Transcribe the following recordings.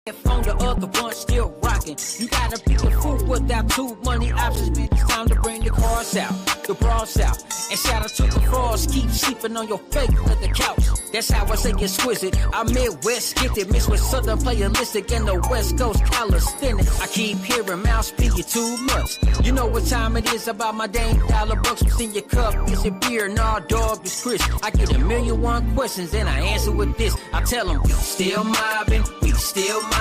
On the other one still rocking. You gotta pick a fool without too many options. Man, it's time to bring the cars out, the bras out. And shout out to the frauds, keep sleeping on your fake leather couch. That's how I say exquisite. I'm Midwest gifted, mixed with Southern playalistic and the West Coast calisthenic. I keep hearing mouth speaking too much. You know what time it is, about my dang dollar bucks. What's in your cup? Is it beer? Nah, dog, it's Chris. I get 1,000,001 questions and I answer with this. I tell them, we still mobbing, we still mobbing.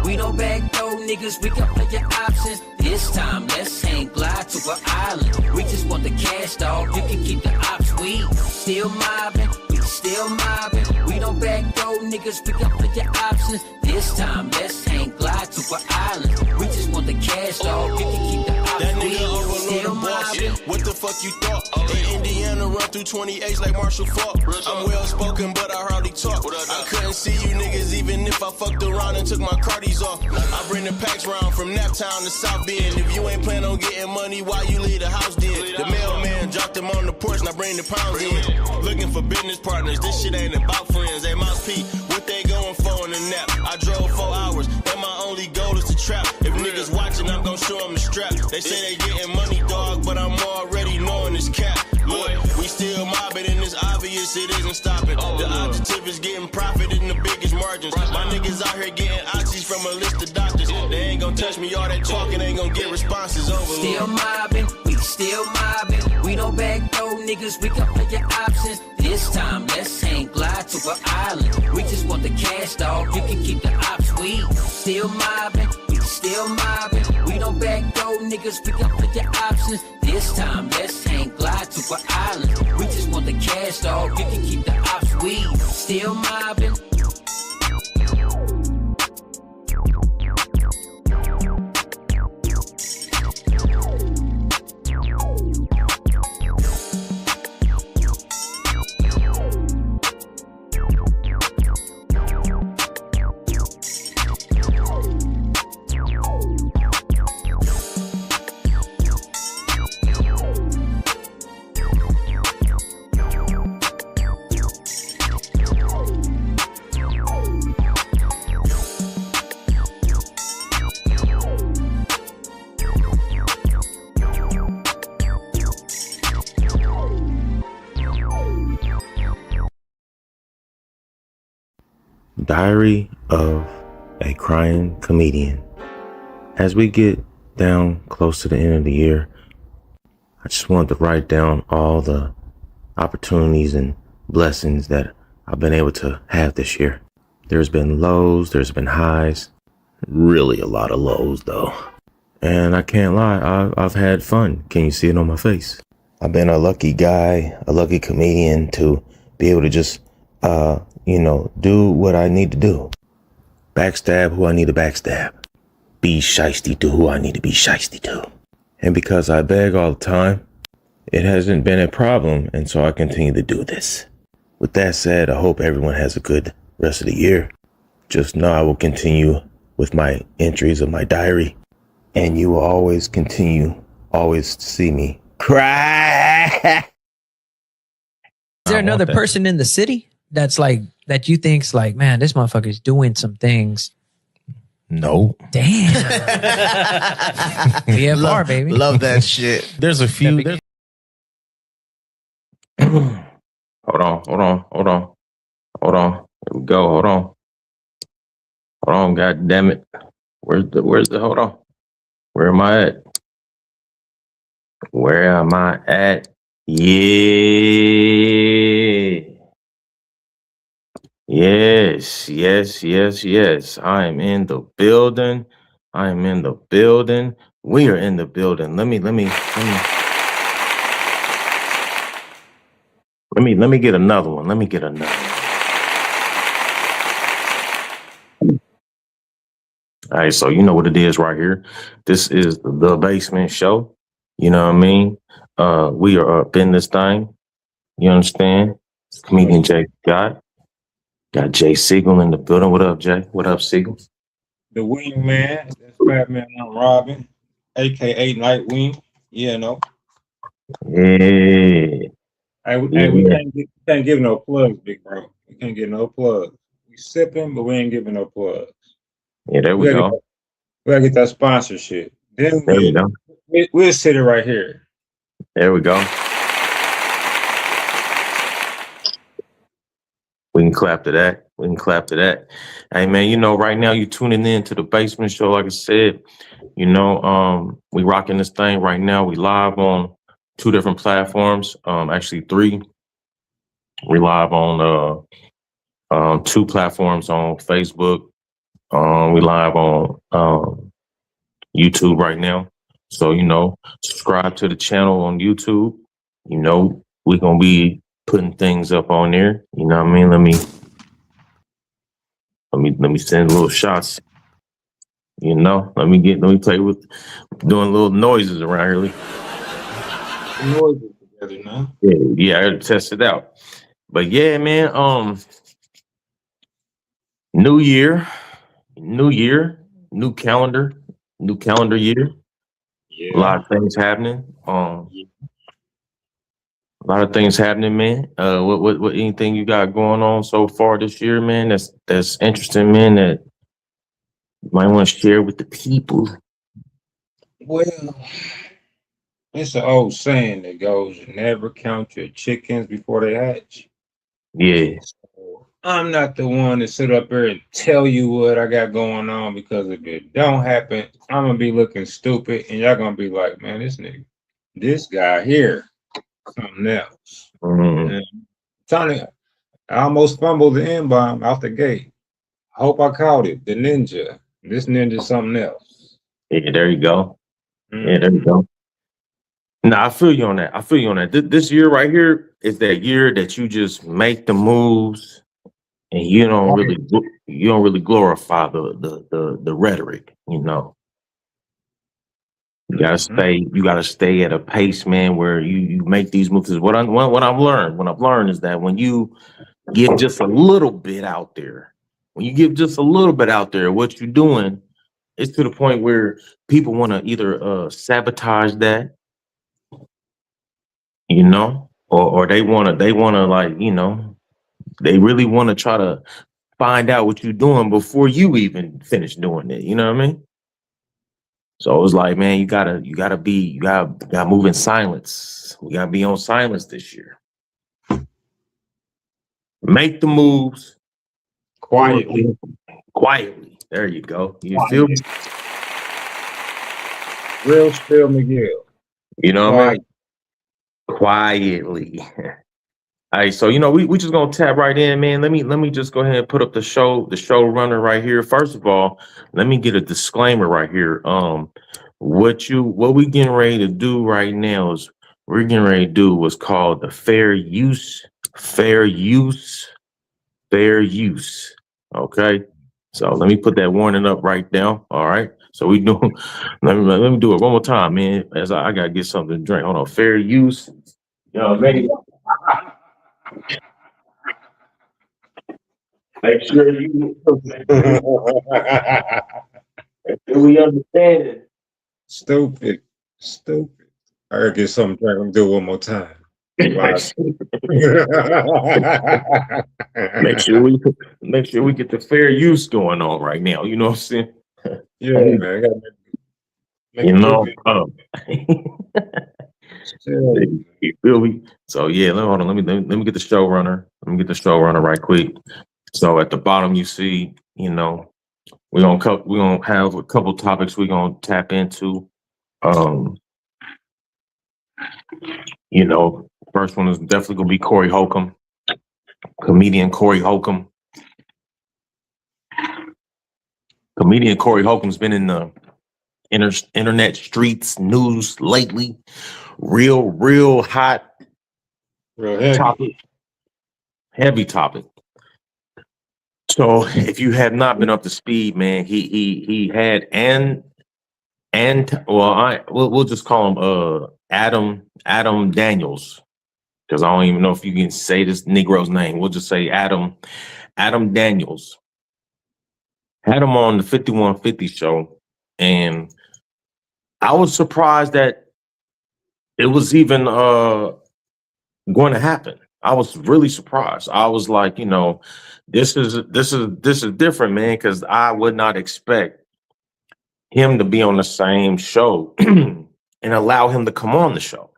We don't back though, niggas, we can play your options. This time, let's hang glide to an island. We just want the cash, dog. You can keep the ops. We still mobbing, we still mobbing. We don't back though, niggas, we can play your options. This time, let's hang glide to an island. We just want the cash, dog. You can keep the ops. That nigga overloaded boss. What the fuck you thought? In Indiana, run through 28 like Marshall Falk. I'm well spoken, but I hardly talk. I couldn't see you niggas even if I fucked around and took my cardies off. I bring the packs round from Naptown to South Bend. If you ain't plan on getting money, why you leave the house dead? The mailman dropped them on the porch, now bring the pounds in. Looking for business partners, this shit ain't about friends. Hey, Mouse P, what they going for in the nap? I drove 4 hours, and my only goal is to trap. If niggas watching, I'm gon' show them the strap. They say they getting money, dog, but I'm already knowing this cap. Look, we still mobbing, and it's obvious it isn't stopping. The objective is getting profit in the biggest margins. My niggas out here getting oxys from a list of doctors. They ain't gon' touch me, all that talking ain't gon' get responses over. Still mobbing, we still mobbing. We don't back though, niggas, we can play your options. This time, let's hang glide to an island. We just want the cash, dog. You can keep the ops. We still mobbing, we still mobbing. We don't back though, niggas, we can play your options. This time, let's hang glide to an island. We just want the cash, dog. You can keep the ops. We still mobbing. Diary of a Crying Comedian. As we get down close to the end of the year, I just wanted to write down all the opportunities and blessings that I've been able to have this year. There's been lows, there's been highs, really a lot of lows though. And I can't lie, I've had fun. Can you see it on my face? I've been a lucky guy, a lucky comedian to be able to just, do what I need to do. Backstab who I need to backstab. Be shiesty to who I need to be shiesty to. And because I beg all the time, it hasn't been a problem, and so I continue to do this. With that said, I hope everyone has a good rest of the year. Just know I will continue with my entries of my diary, and you will always to see me cry. Is there another person in the city that's like, that you think's like, man, this motherfucker's doing some things? No. Damn. VFR, baby. Love that shit. There's a few. Hold on. Here we go. Hold on. God damn it. Where's the, hold on. Where am I at? Yeah. Yes. I am in the building. We are in the building. Let me get another one. All right, so you know what it is right here. This is the Basement Show. You know what I mean? We are up in this thing. You understand? Comedian Jay got Jay Siegel in the building. What up, Jay? What up, Siegel? The Wingman. That's Batman. I'm Robin, aka Nightwing. Yeah, no. Yeah. We can't give no plugs, big bro. We can't get no plugs. We sipping, but we ain't giving no plugs. Yeah, there we go. We gotta get that sponsorship. Then There we go. we'll sit it right here. There we go. We can clap to that. We can clap to that. Hey man, you know, right now you tuning in to the Basement Show. Like I said, you know, we rocking this thing right now. We live on 2 different platforms. Actually 3. We live on 2 platforms on Facebook. We live on YouTube right now. So, you know, subscribe to the channel on YouTube. You know, we're gonna be putting things up on there. You know what I mean? Let me send little shots. You know, let me play with doing little noises around here. Noises together now. Yeah, I gotta test it out. But yeah, man, new year, new calendar year. Yeah. A lot of things happening. A lot of things happening, man. What anything you got going on so far this year, man? That's interesting, man. That you might want to share with the people. Well, it's an old saying that goes, "Never count your chickens before they hatch." Yeah. So I'm not the one to sit up here and tell you what I got going on, because if it don't happen, I'm gonna be looking stupid, and y'all gonna be like, "Man, this guy here, something else." Mm-hmm. And Tony, I almost fumbled the N-bomb out the gate. I hope I caught it. The ninja. This ninja something else. Yeah, there you go. Mm-hmm. Yeah, there you go. Nah, I feel you on that. This year right here is that year that you just make the moves and you don't really glorify the rhetoric, you know. You gotta stay at a pace, man, where you make these moves. What I've learned is that when you give just a little bit out there, what you're doing, it's to the point where people want to either sabotage that, you know, or they wanna like, you know, they really want to try to find out what you're doing before you even finish doing it. You know what I mean? So it's like, man, you gotta move in silence. We gotta be on silence this year. Make the moves Quietly. There you go. You feel me? Real Spill McGill. You know what I mean? Quietly. All right, so you know we just gonna tap right in, man. Let me just go ahead and put up the show runner right here. First of all, let me get a disclaimer right here. What we getting ready to do right now is we're getting ready to do what's called the fair use. Okay, so let me put that warning up right now. All right, so we do. Let me do it one more time, man. As I gotta get something to drink. Hold on, fair use. Yo, man. Make sure we understand it. Stupid. I gotta get something to drink. I'm gonna do it one more time. Make sure we get the fair use going on right now. You know what I'm saying? Yeah, man. I gotta make you know. You feel me? So yeah, hold on. Let me get the showrunner. Let me get the showrunner right quick. So at the bottom, you see, you know, we're gonna have a couple topics we're gonna tap into. You know, first one is definitely gonna be Corey Holcomb, comedian Corey Holcomb. Comedian Corey Holcomb's been in the internet streets news lately. Real hot, real heavy topic. Heavy topic. So if you have not been up to speed, man, he had we'll just call him Adam Daniels, because I don't even know if you can say this Negro's name. We'll just say Adam Daniels. Had him on the 5150 show, and I was surprised that it was even going to happen. I was really surprised. I was like, this is different, man, because I would not expect him to be on the same show and allow him to come on the show.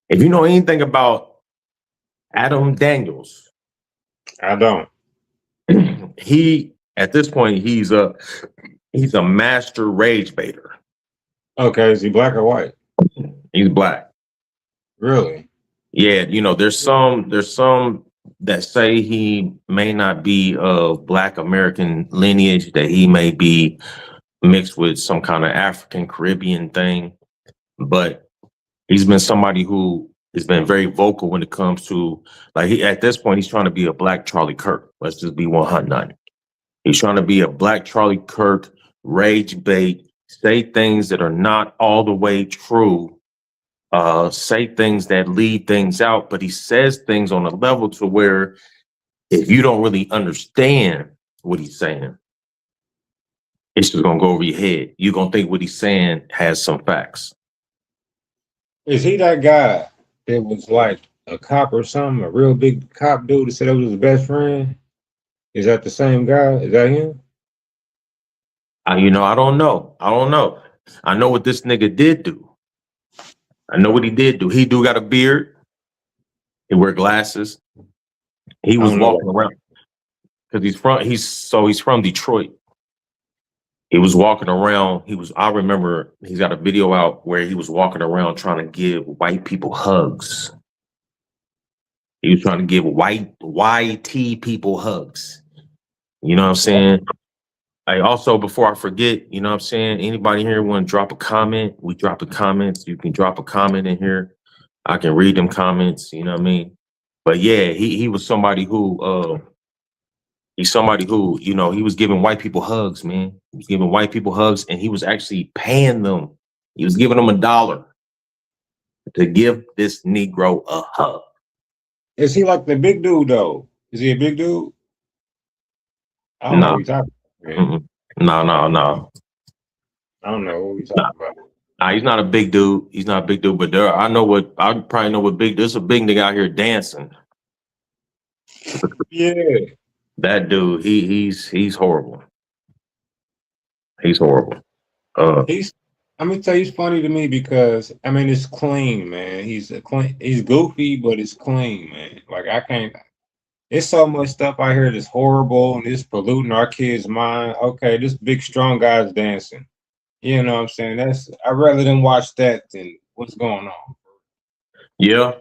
If you know anything about Adam Daniels, I don't. he at this point he's a master rage baiter. Okay, is he black or white? He's black. Really? Yeah, there's some that say he may not be of Black American lineage, that he may be mixed with some kind of African Caribbean thing, but he's been somebody who has been very vocal when it comes to, like, at this point he's trying to be a Black Charlie Kirk. Let's just be 100. He's trying to be a Black Charlie Kirk, rage bait, say things that are not all the way true, say things that lead things out, but he says things on a level to where if you don't really understand what he's saying, it's just gonna go over your head. You're gonna think what he's saying has some facts. Is he that guy that was like a cop or something, a real big cop dude that said that was his best friend? Is that the same guy? Is that him? I don't know. I know what this nigga did do. I know what he did do. He do got a beard. He wear glasses. He was walking around because he's from Detroit. He was walking around. I remember he's got a video out where he was walking around trying to give white people hugs. He was trying to give YT people hugs. You know what I'm saying? I also, before I forget, you know what I'm saying? Anybody here want to drop a comment? We drop the comments. You can drop a comment in here. I can read them comments. You know what I mean? But yeah, he was somebody who, he was giving white people hugs, man. He was giving white people hugs, and he was actually paying them. He was giving them $1 to give this Negro a hug. Is he like the big dude though? Is he a big dude? I don't know what he's talking about. No. I don't know what he's talking about. Nah, he's not a big dude. He's not a big dude, but I probably know what there's a big nigga out here dancing. Yeah. That dude, he's horrible. He's horrible. I'm gonna tell you, it's funny to me because it's clean, man. He's goofy, but it's clean, man. Like there's so much stuff out here that's horrible and it's polluting our kids' mind. Okay, this big strong guy's dancing. You know what I'm saying? I'd rather than watch that than what's going on. Yeah.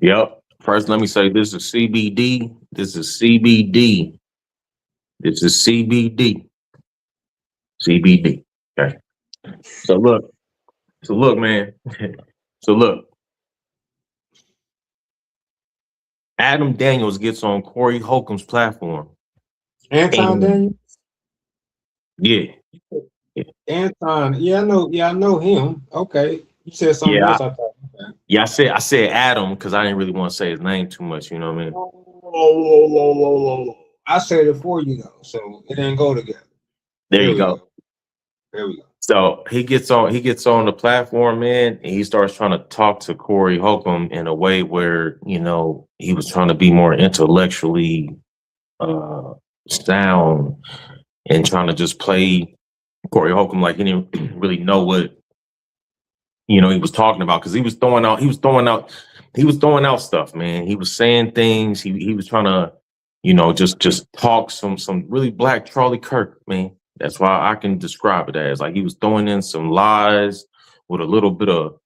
Yep. First, let me say this is CBD. This is CBD. This is CBD. CBD. Okay. So look, man. Adam Daniels gets on Corey Holcomb's platform. Anton Daniels? Yeah. Anton. Yeah, I know him. Okay. You said something else, I thought. Okay. Yeah, I said Adam because I didn't really want to say his name too much, you know what I mean? I said it for you though, so it didn't go together. There you go. There we go. So he gets on the platform, man, and he starts trying to talk to Corey Holcomb in a way where, he was trying to be more intellectually sound and trying to just play Corey Holcomb like he didn't really know what he was talking about, because he was throwing out stuff, man. He was saying things. He was trying to, just talk some really Black Charlie Kirk, man. That's why I can describe it as like he was throwing in some lies with a little bit of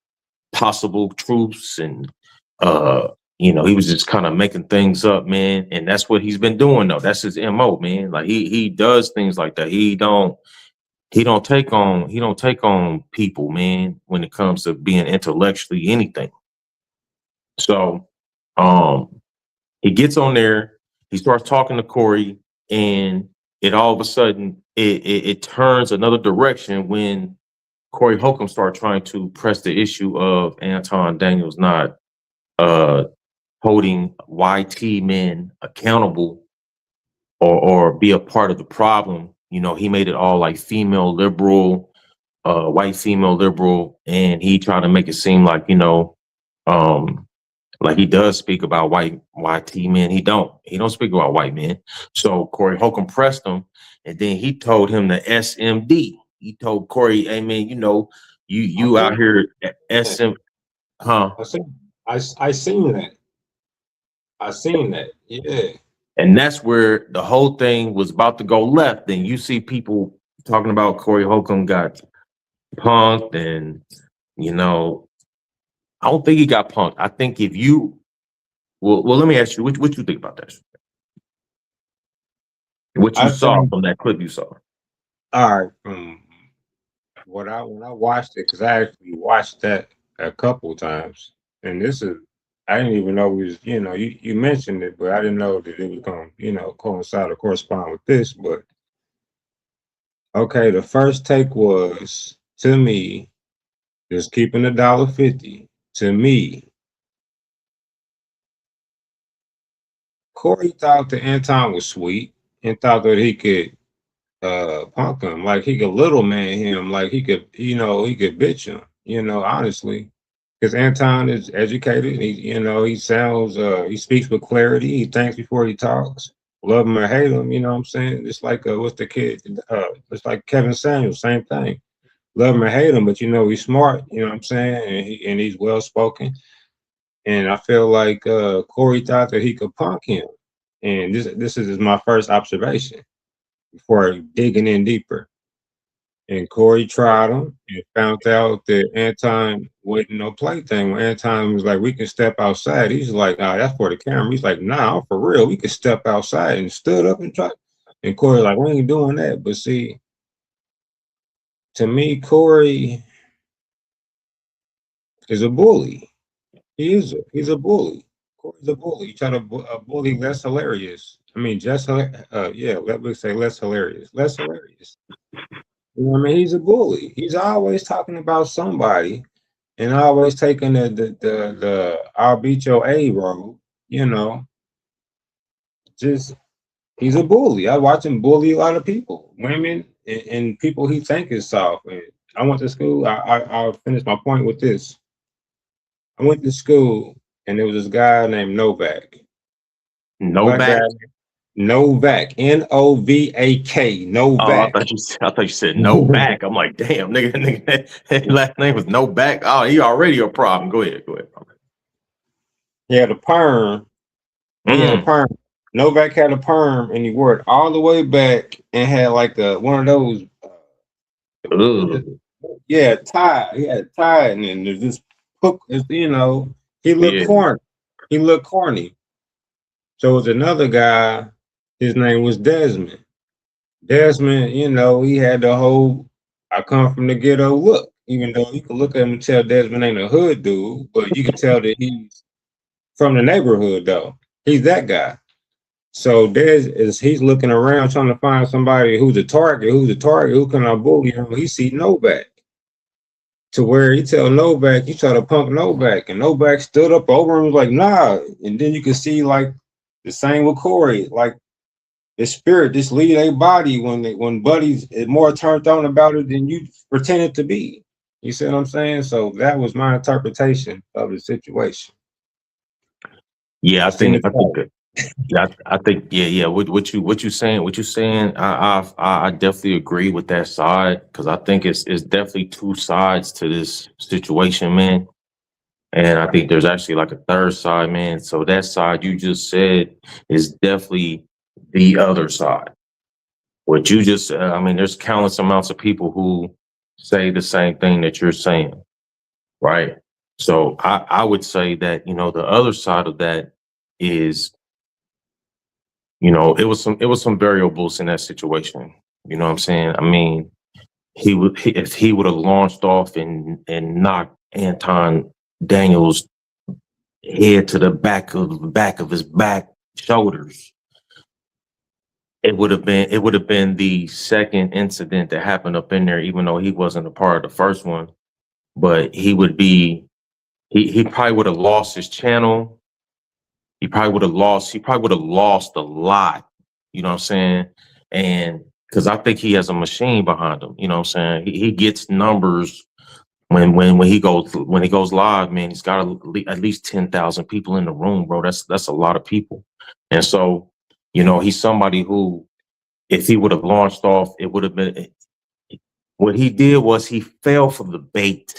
possible truths, and he was just kind of making things up, man. And that's what he's been doing though. That's his MO, man. Like he does things like that. He don't take on people, man, when it comes to being intellectually anything. So he gets on there, he starts talking to Corey, and it all of a sudden it turns another direction when Corey Holcomb started trying to press the issue of Anton Daniels not holding YT men accountable or be a part of the problem. He made it all like female liberal, white female liberal, and he tried to make it seem like, Like he does speak about white men. He don't speak about white men. So Corey Holcomb pressed him, and then he told him the SMD. He told Corey, "Hey man, you out here at SM, huh?" I seen that. I seen that. Yeah. And that's where the whole thing was about to go left. Then you see people talking about Corey Holcomb got punked, and I don't think he got punked. I think if you well, let me ask you, what you think about that? What you I saw think from that clip you saw? all right. When I watched it, because I actually watched that a couple times, and this is I didn't even know it was you mentioned it, but I didn't know that it was going to coincide or correspond with this. But okay, the first take was to me just keeping $1.50. To me, Corey thought that Anton was sweet and thought that he could punk him, like he could little man him, like he could he could bitch him, honestly. Because Anton is educated, he sounds he speaks with clarity, he thinks before he talks. Love him or hate him, you know what I'm saying? It's like what's the kid? It's like Kevin Samuels, same thing. Love him or hate him, but he's smart, you know what I'm saying? And he's well spoken. And I feel like Corey thought that he could punk him. And this is my first observation before digging in deeper. And Corey tried him and found out that Anton wasn't no plaything. When Anton was like, "We can step outside," he's like, "Ah, that's for the camera." He's like, "Nah, for real. We can step outside," and stood up and tried. And Corey like, "We ain't doing that." But see, to me, Corey is a bully. He's a bully. Corey's a bully. You try to bully less hilarious. I mean, let me say less hilarious. Less hilarious. You know what I mean? He's a bully. He's always talking about somebody and always taking the I'll beat your A road, Just he's a bully. I watch him bully a lot of people, women and people he think is soft. And I went to school. I'll finish my point with this. I went to school and there was this guy named Novak. Black guy. Novak? Novak, Novak, Oh, Novak. I thought you said no back. I'm like, damn, nigga, his last name was no back. Oh, he already a problem. Go ahead. He had a perm. He had a perm. Novak had a perm, and he wore it all the way back, and had like one of those. Yeah, tie. He had a tie, and then there's this hook. He looked corny. He looked corny. So it was another guy. His name was Desmond. Desmond, he had the whole "I come from the ghetto" look. Even though you can look at him and tell Desmond ain't a hood dude, but you can tell that he's from the neighborhood though. He's that guy. So he's looking around trying to find somebody who's a target, who can I bully him. He see Novak. To where he tell Novak, he try to punk Novak, and Novak stood up over him and was like, "Nah." And then you can see like the same with Corey, like the spirit just leave their body when buddies is more turned on about it than you pretended to be. You see what I'm saying? So that was my interpretation of the situation. Yeah, I think yeah. What you saying? I definitely agree with that side, because I think it's definitely two sides to this situation, man. And I think there's actually like a third side, man. So that side you just said is definitely the other side. What you just said, I mean, there's countless amounts of people who say the same thing that you're saying, right? So I would say that, the other side of that is, it was some variables in that situation. You know what I'm saying? I mean, if he would have launched off and knocked Anton Daniels head to the back of his back shoulders, it would have been the second incident that happened up in there, even though he wasn't a part of the first one. But he probably would have lost his channel. He probably would have lost a lot. You know what I'm saying? And because I think he has a machine behind him. You know what I'm saying? He gets numbers when he goes live, man, he's got at least 10,000 people in the room, bro. That's a lot of people. And so, he's somebody who, if he would have launched off, it would have been, what he did was he fell for the bait.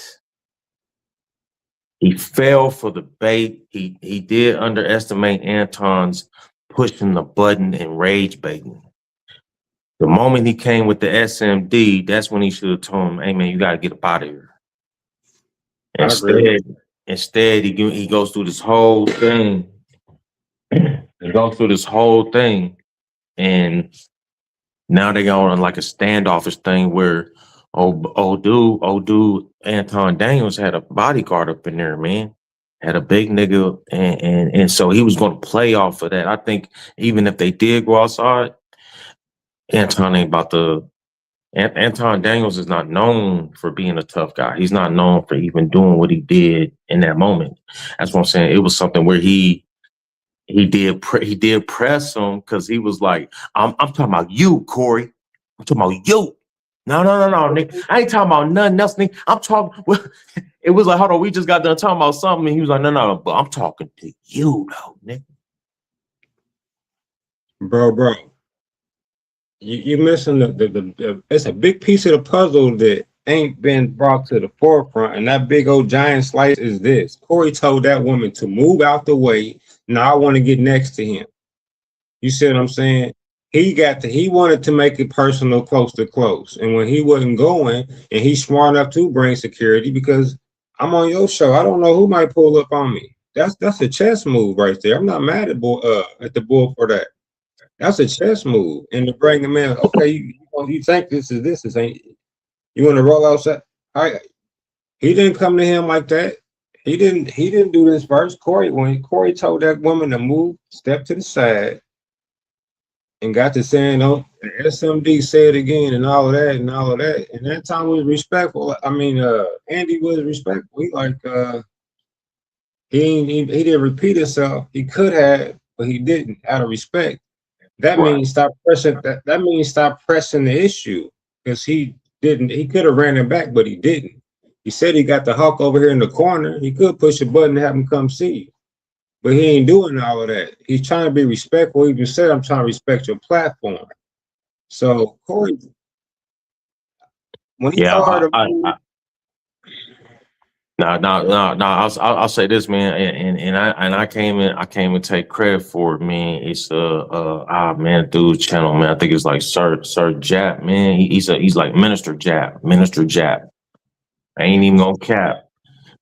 He fell for the bait. He did underestimate Anton's pushing the button and rage baiting. The moment he came with the SMD, that's when he should have told him, "Hey man, you gotta get up out of here." Instead, he goes through this whole thing. He goes through this whole thing, and now they go on like a standoffish thing where, old dude, Anton Daniels had a bodyguard up in there, man. Had a big nigga, and so he was going to play off of that. I think even if they did go outside, Anton ain't about to. Anton Daniels is not known for being a tough guy. He's not known for even doing what he did in that moment. That's what I'm saying. It was something where he did press him because he was like, I'm talking about you, Corey. I'm talking about you. No, nigga. I ain't talking about nothing else, nigga. I'm talking. Well, it was like, hold on, we just got done talking about something, and he was like, no, but I'm talking to you, though, nigga. Bro. You missing the it's a big piece of the puzzle that ain't been brought to the forefront, and that big old giant slice is this. Corey told that woman to move out the way. Now I want to get next to him. You see what I'm saying? He wanted to make it personal, close to close. And when he wasn't going, and he's smart enough to bring security, because I'm on your show. I don't know who might pull up on me. That's a chess move right there. I'm not mad at the bull for that. That's a chess move. And to bring him in, okay, you think this ain't, you want to roll outside? All right. He didn't come to him like that. He didn't do this first. When Corey told that woman to move, step to the side, and got to saying, "Oh, the SMD said again," and all of that. And that time was respectful. I mean, Andy was respectful. He didn't repeat himself. He could have, but he didn't, out of respect. That means stop pressing. That means stop pressing the issue, because he didn't. He could have ran it back, but he didn't. He said he got the Hulk over here in the corner. He could push a button and have him come see you, but he ain't doing all of that. He's trying to be respectful. He even said, "I'm trying to respect your platform." So Corey, when he told her to move, I'll say this, man, and I came and take credit for it, man. It's dude channel, man. I think it's like Sir Jap, man. He's like Minister Jap. I ain't even gonna cap.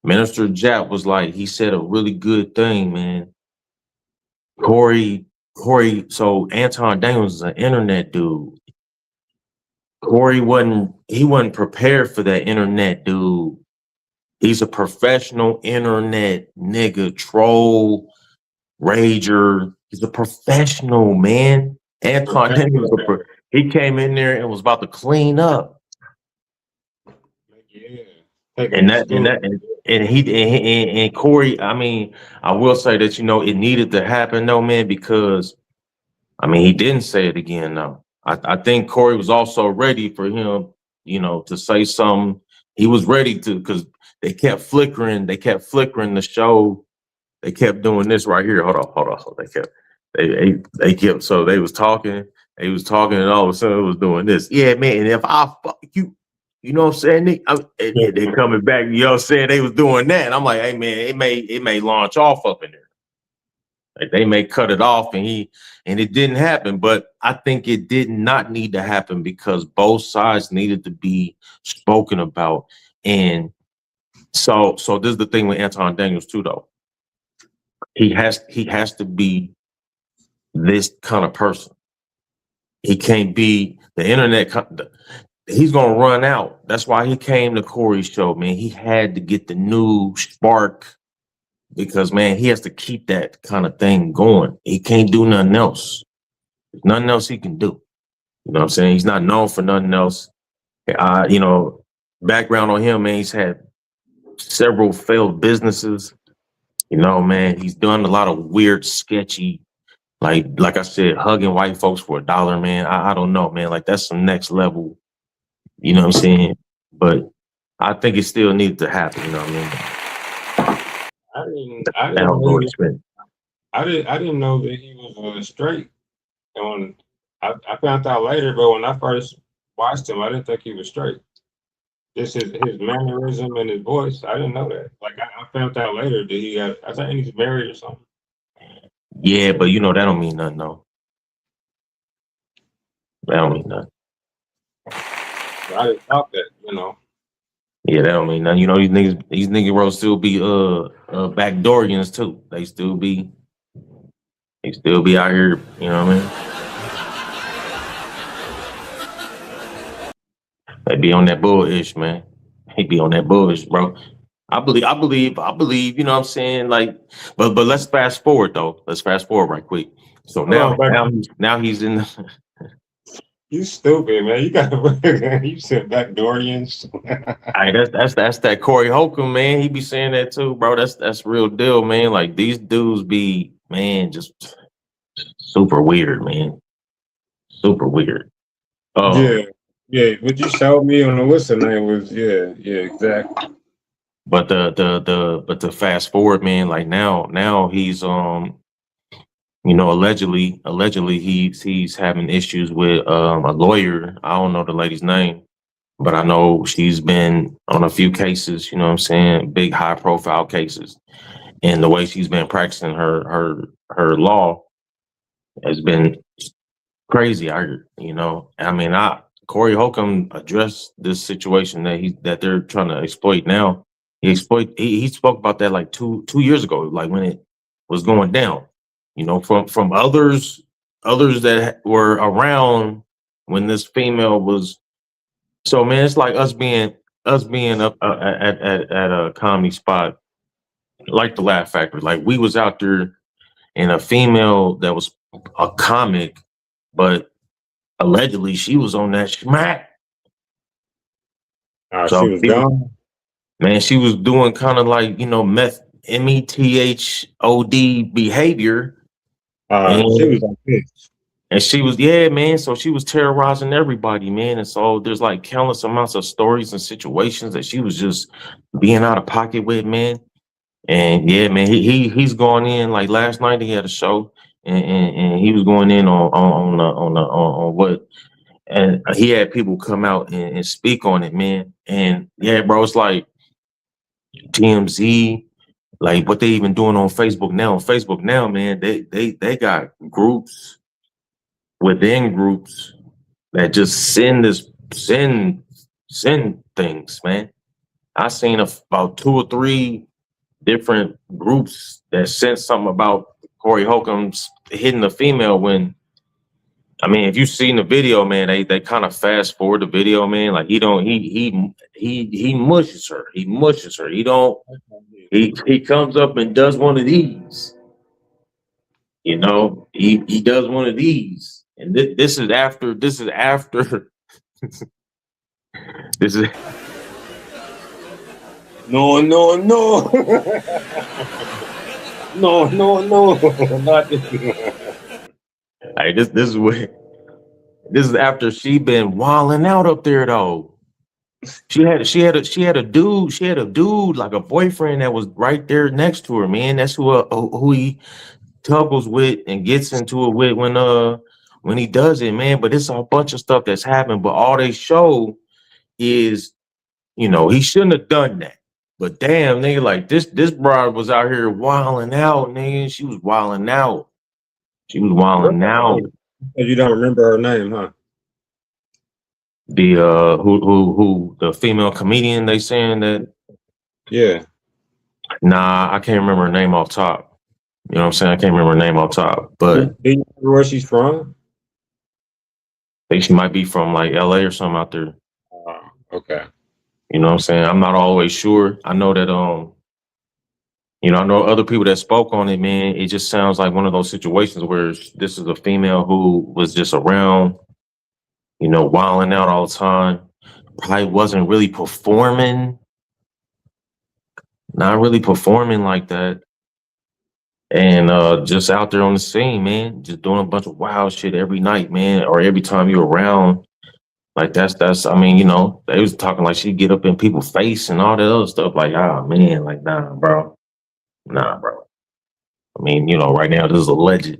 Minister Jap was like, he said a really good thing, man. Corey. So Anton Daniels is an internet dude. Corey wasn't prepared for that internet dude. He's a professional internet nigga, troll, rager. He's a professional, man. Anton Daniels, he came in there and was about to clean up. yeah, and Corey. I mean, I will say that it needed to happen, though, man, because I mean he didn't say it again, though. I think Corey was also ready for him, to say something. He was ready to, because they kept flickering the show. They kept doing this right here. Hold on. They kept, so they was talking, and all of a sudden it was doing this. Yeah, man. And if I fuck you, you know what I'm saying? They coming back, you know what I'm saying? They was doing that. And I'm like, hey man, it may launch off up in there. Like they may cut it off, and it didn't happen. But I think it did not need to happen, because both sides needed to be spoken about. And so this is the thing with Anton Daniels too, though. He has to be this kind of person. He can't be the internet. He's gonna run out. That's why he came to Corey's show, man. He had to get the new spark, because man, he has to keep that kind of thing going. He can't do nothing else. There's nothing else he can do. You know what I'm saying? He's not known for nothing else. Background on him, man. He's had several failed businesses. Man, he's done a lot of weird, sketchy, like I said, hugging white folks for $1, man. I don't know, man. Like that's some next level. You know what I'm saying? But I think it still needed to happen. You know what I mean? I That didn't whole know Lord Smith. I didn't know that he was straight. And when I found out later, but when I first watched him, I didn't think he was straight. Just his mannerism and his voice, I didn't know that. Like I found out later that he got, I think he's married or something. Yeah, but you know that don't mean nothing, though. That don't mean nothing. But I didn't thought that, you know. Yeah, that don't mean nothing. You know these niggas will still be backdoorians too. They still be out here. You know what I mean? They be on that bullish, man. He be on that bullish, bro. I believe. You know what I'm saying? Like, but let's fast forward though. Let's fast forward right quick. So now he's in. You stupid, man. You got you said backdoorians. Hey, that's that Corey Holcomb, man. He be saying that too, bro. That's real deal, man. Like these dudes be, man, just super weird, man. Super weird. Yeah, yeah. What you showed me on the what's the name was exactly. But the fast forward, man, like now he's you know, allegedly he's having issues with a lawyer. I don't know the lady's name, but I know she's been on a few cases, you know what I'm saying, big high profile cases. And the way she's been practicing her law has been crazy. You know, I mean, Corey Holcomb addressed this situation that they're trying to exploit now. He spoke about that like two years ago, like when it was going down. You know, from others that were around when this female was. So man, it's like us being up at a comedy spot, like the Laugh Factory. Like we was out there, and a female that was a comic, but allegedly she was on that smack. So She was gone. Man, she was doing kind of like, you know, METHOD behavior. She was on this. And she was, yeah, man. So she was terrorizing everybody, man. And so there's like countless amounts of stories and situations that she was just being out of pocket with, man. And yeah, man, he's going in. Like last night he had a show, and he was going in on what, and he had people come out and speak on it, man. And yeah, bro, it's like TMZ, like what they even doing on Facebook now. On Facebook now, man, they got groups within groups that just send things, man. I seen about 2 or 3 different groups that sent something about Corey Holcomb's hitting a female when, I mean, if you've seen the video, man, they kind of fast forward the video, man. Like he mushes her. He mushes her. He comes up and does one of these. You know, he does one of these. And this is after this is No. No, not this. Hey, this is after she been wilding out up there though. She had a dude like a boyfriend that was right there next to her, man. That's who he tuggles with and gets into it with when he does it, man. But it's a bunch of stuff that's happened. But all they show is, you know, he shouldn't have done that. But damn, nigga, like this broad was out here wilding out, nigga. She was wilding out. She was wilding out. You don't remember her name, huh? The who the female comedian they saying that? Yeah. Nah, I can't remember her name off top. You know what I'm saying? I can't remember her name off top. But do you remember where she's from? I think she might be from like LA or something out there. Okay. You know what I'm saying? I'm not always sure. I know that you know, I know other people that spoke on it, man. It just sounds like one of those situations where this is a female who was just around, you know, wilding out all the time. Probably wasn't really performing. Not really performing like that. And just out there on the scene, man, just doing a bunch of wild shit every night, man, or every time you're around Like that's I mean, you know, they was talking like she'd get up in people's face and all that other stuff. Like, oh man, like nah, bro. Nah, bro. I mean, you know, right now this is alleged.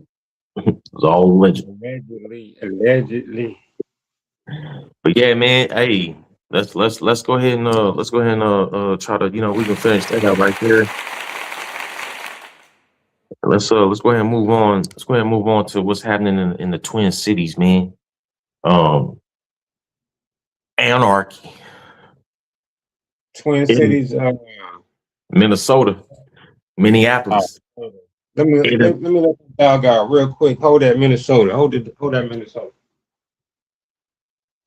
It's all alleged. Allegedly. But yeah, man, hey, let's go ahead and try to, you know, we can finish that out right there. Let's go ahead and move on. Let's go ahead and move on to what's happening in the Twin Cities, man. Anarchy. Twin Cities. Minnesota, Minneapolis. Let me let that dog out real quick. Hold that Minnesota. Hold that Minnesota.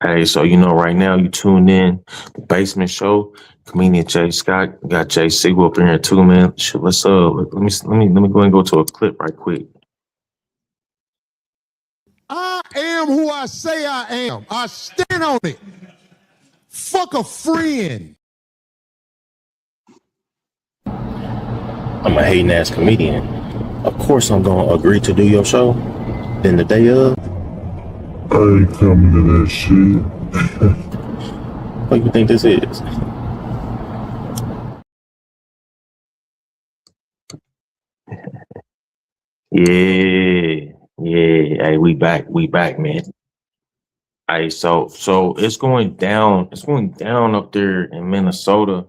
Hey, so you know, right now you tuned in the Basement Show. Comedian Jay Scott, got Jay Siegel up in here too, man. Let's let me go and go to a clip right quick. I am who I say I am. I stand on it. Fuck a friend. I'm a hating ass comedian. Of course I'm gonna agree to do your show. Then the day of, I ain't coming to that shit. what do you think this is? Yeah. Hey, we back, man. Hey, so it's going down up there in Minnesota.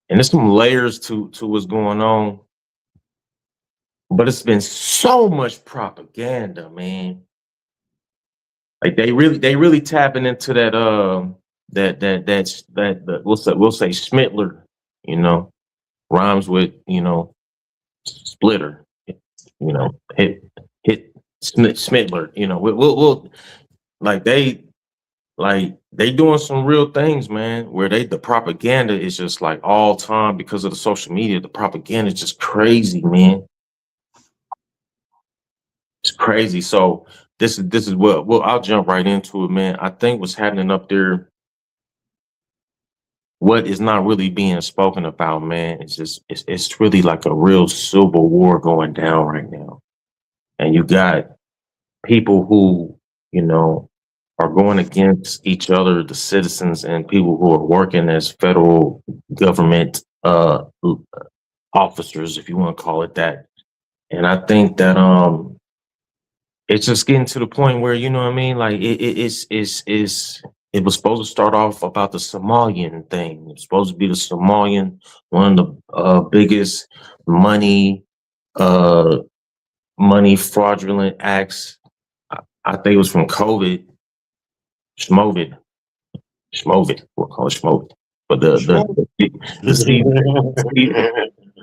And there's some layers to what's going on. But it's been so much propaganda, man. Like they really tapping into that we'll say Schmittler, you know, rhymes with, you know, splitter, you know, hit Schmittler, you know, we'll like they doing some real things, man, where the propaganda is just like all time because of the social media. The propaganda is just crazy, man. It's crazy. So this is what, well, I'll jump right into it, man. I think what's happening up there, what is not really being spoken about, man, it's really like a real civil war going down right now. And you got people who, you know, are going against each other, the citizens and people who are working as federal government officers, if you want to call it that. And I think that it's just getting to the point where, you know what I mean, like it was supposed to start off about the Somalian thing. It's supposed to be the Somalian, one of the biggest money fraudulent acts. I think it was from COVID. Schmovid. We'll call it Schmovid. But the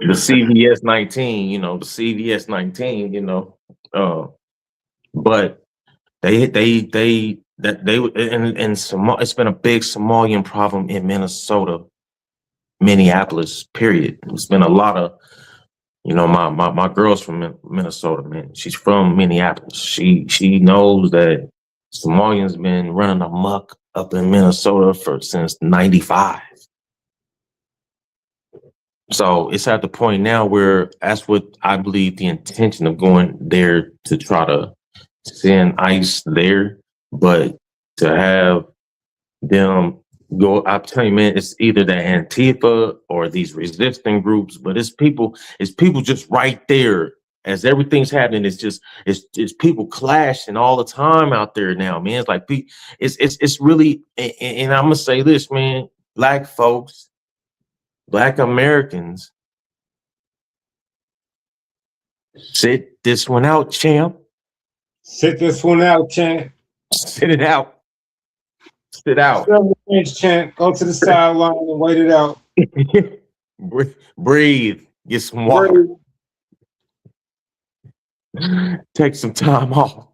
CVS 19, you know, the CVS 19, you know, but it's been a big Somalian problem in Minnesota, Minneapolis, period. It's been a lot of, you know, my girl's from Minnesota, man. She's from Minneapolis. She knows that Somalians been running amok up in Minnesota since '95. So it's at the point now where that's what I believe the intention of going there to try to send ICE there, but to have them go, I'm telling you, man, it's either the Antifa or these resisting groups, but it's people just right there as everything's happening. It's people clashing all the time out there now, man. It's like it's really, and I'm gonna say this, man, Black folks, Black Americans, sit this one out, champ. Sit this one out, champ. Sit it out. Sit out. Champ. Go to the sideline and wait it out. Breathe. Get some water. Take some time off.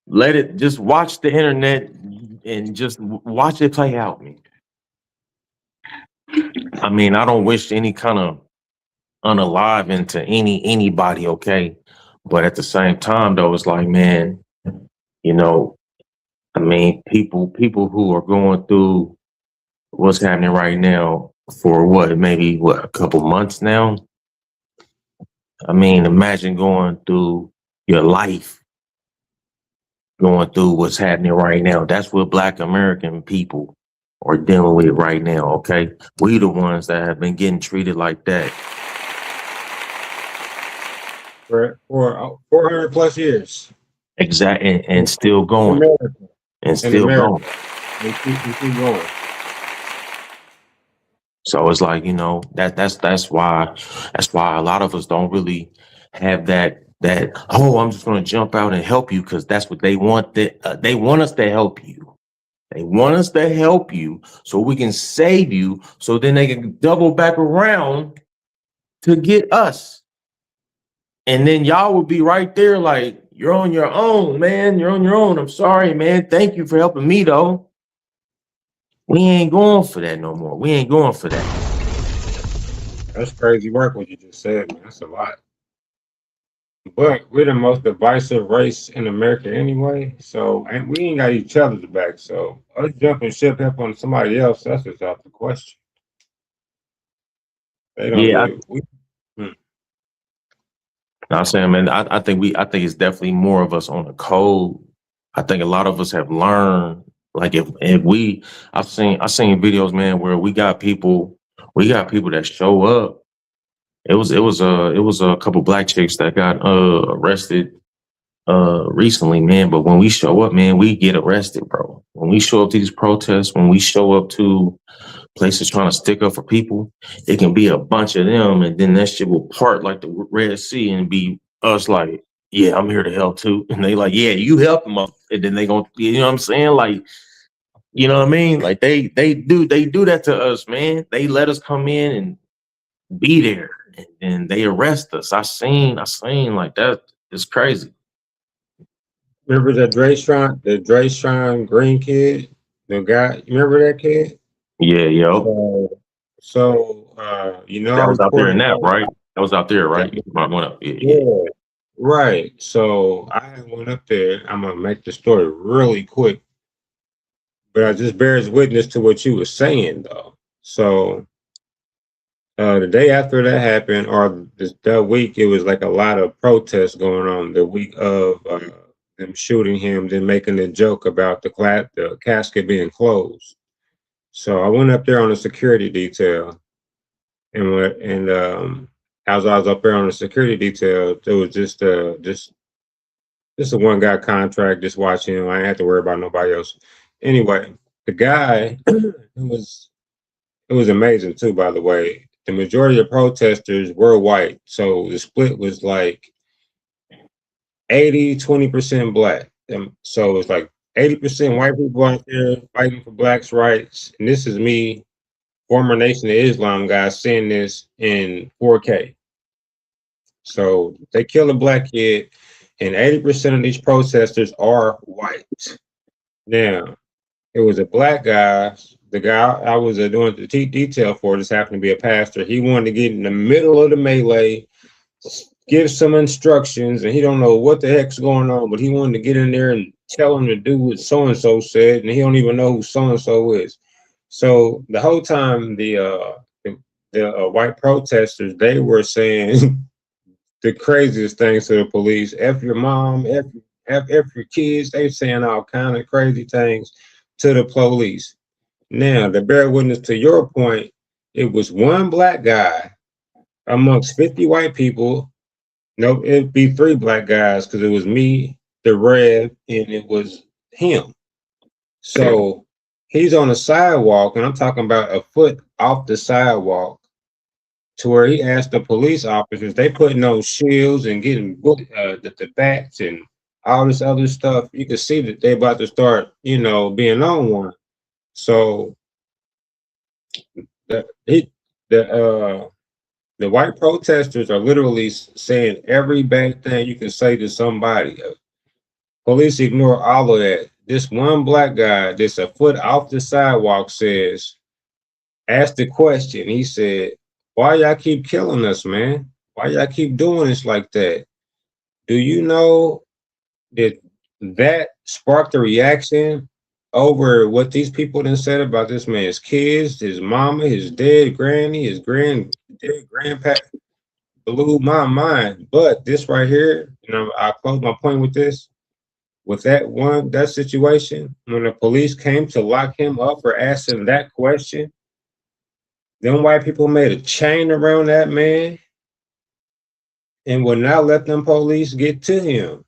Let it, just watch the internet and just watch it play out, man. I mean, I don't wish any kind of unalive into anybody, okay? But at the same time, though, it's like, man, you know, I mean, people who are going through what's happening right now for maybe a couple months now. I mean, imagine going through your life going through what's happening right now. That's what Black American people are dealing with right now. Okay, we the ones that have been getting treated like that. For 400 plus years. Exactly, and still In going, America. and In still America. going. We keep going. So it's like, you know, that's why a lot of us don't really have that oh, I'm just gonna jump out and help you because that's what they want. They want us to help you. They want us to help you so we can save you. So then they can double back around to get us. And then y'all will be right there like, you're on your own, man. You're on your own. I'm sorry, man. Thank you for helping me, though. We ain't going for that no more. We ain't going for that. That's crazy work what you just said, man. That's a lot. But we're the most divisive race in America anyway. So and we ain't got each other's back. So us jumping ship up on somebody else, that's just out the question. They don't Yeah, do it. I'm saying, man, I think it's definitely more of us on the code. I think a lot of us have learned, like if we, I've seen videos, man, where we got people that show up. It was a couple Black chicks that got arrested recently, man. But when we show up, man, we get arrested, bro. When we show up to these protests, when we show up to places trying to stick up for people, it can be a bunch of them, and then that shit will part like the Red Sea and be us like, yeah, I'm here to help too. And they like, yeah, you help them up. And then they gonna, you know what I'm saying? Like, you know what I mean? Like they do that to us, man. They let us come in and be there, and they arrest us. I seen like that. It's crazy. Remember the Dre Strong green kid? The guy, you remember that kid? Yeah, yo. You know, I That was out there reported in that, on right? That was out there, that. right? Went up. Yeah. Yeah, right. So I went up there. I'm gonna make the story really quick, but I just bears witness to what you were saying though. So the day after that happened, or that week, it was like a lot of protests going on. The week of them shooting him, then making a joke about the casket being closed. So I went up there on a security detail, and as I was up there on the security detail, there was just a one guy contract, just watching him. I didn't have to worry about nobody else. Anyway, the guy it was amazing too, by the way. The majority of protesters were white. So the split was like 20% black. And so it's like 80% white people out there fighting for blacks' rights. And this is me, former Nation of Islam guy, seeing this in 4K. So they kill a black kid, and 80% of these protesters are white. Now, it was a black guy. The guy I was doing the detail for just happened to be a pastor. He wanted to get in the middle of the melee, give some instructions, and he don't know what the heck's going on, but he wanted to get in there and tell him to do what so and so said, and he don't even know who so and so is. So the whole time, the white protesters, they were saying the craziest things to the police. F your mom, F your kids. They saying all kind of crazy things to the police. Now, to bear witness to your point, it was one black guy amongst 50 white people. No, it'd be 3 black guys because it was me, the Rev, and it was him. So he's on the sidewalk, and I'm talking about a foot off the sidewalk, to where he asked the police officers, they putting on shields and getting the bats and all this other stuff. You can see that they about to start, being on one. So the white protesters are literally saying every bad thing you can say to somebody. Police ignore all of that. This one black guy, just a foot off the sidewalk, asked the question. He said, "Why y'all keep killing us, man? Why y'all keep doing this like that? Do you know that sparked a reaction over what these people done said about this man's kids, his mama, his dead granny, his dead grandpa? Blew my mind. But this right here, I'll close my point with this. with that situation, when the police came to lock him up for asking that question, them white people made a chain around that man and would not let them police get to him.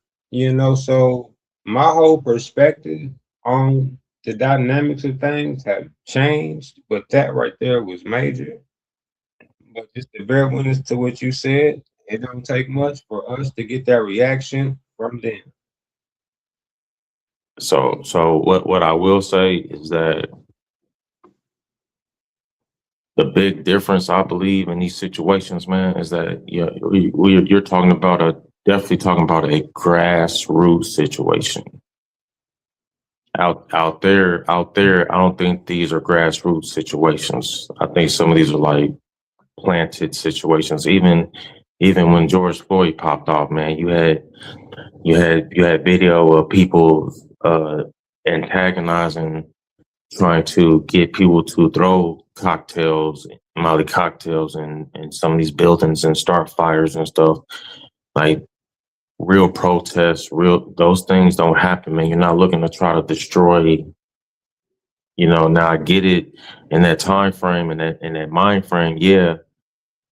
So my whole perspective on the dynamics of things have changed, but that right there was major. But just to bear witness to what you said, it don't take much for us to get that reaction from them. So what I will say is that the big difference I believe in these situations, man, is that you're talking about definitely talking about a grassroots situation. Out there, I don't think these are grassroots situations. I think some of these are like planted situations. Even when George Floyd popped off, man, you had video of people antagonizing, trying to get people to throw Molly cocktails in some of these buildings and start fires and stuff. Like real protests, those things don't happen, man. You're not looking to try to destroy. Now I get it in that time frame and that mind frame, yeah.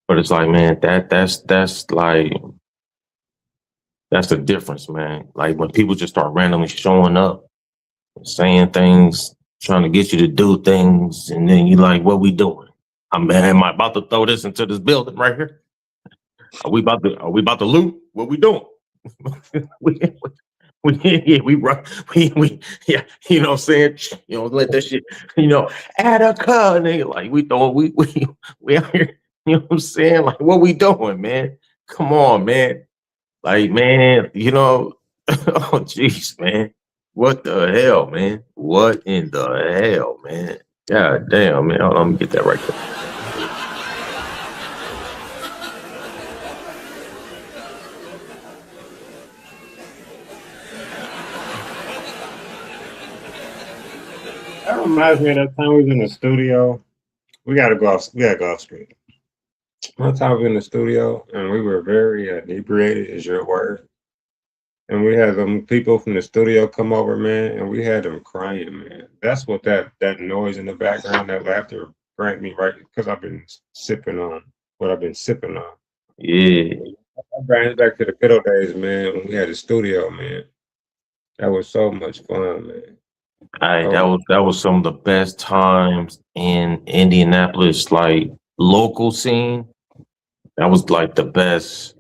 But it's like, man, that's the difference, man. Like when people just start randomly showing up, saying things, trying to get you to do things, and then you like, what we doing? Am I about to throw this into this building right here? Are we about to loot? What we doing? Yeah, you know what I'm saying? Let that shit, Attica, nigga, like we out here, you know what I'm saying? Like, what we doing, man? Come on, man. Like, man, oh jeez, man. What the hell, man? What in the hell, man? God damn, man. Hold on, let me get that right there. That reminds me of that time we was in the studio. We gotta go off street. One time we were in the studio and we were very inebriated, is your word. And we had them people from the studio come over, man, and we had them crying, man. That's what that noise in the background, that laughter, brought me right, because I've been sipping on what I've been sipping on. Yeah. I bring it back to the Piddle days, man, when we had the studio, man. That was so much fun, man. That was some of the best times in Indianapolis, like local scene. That was like the best.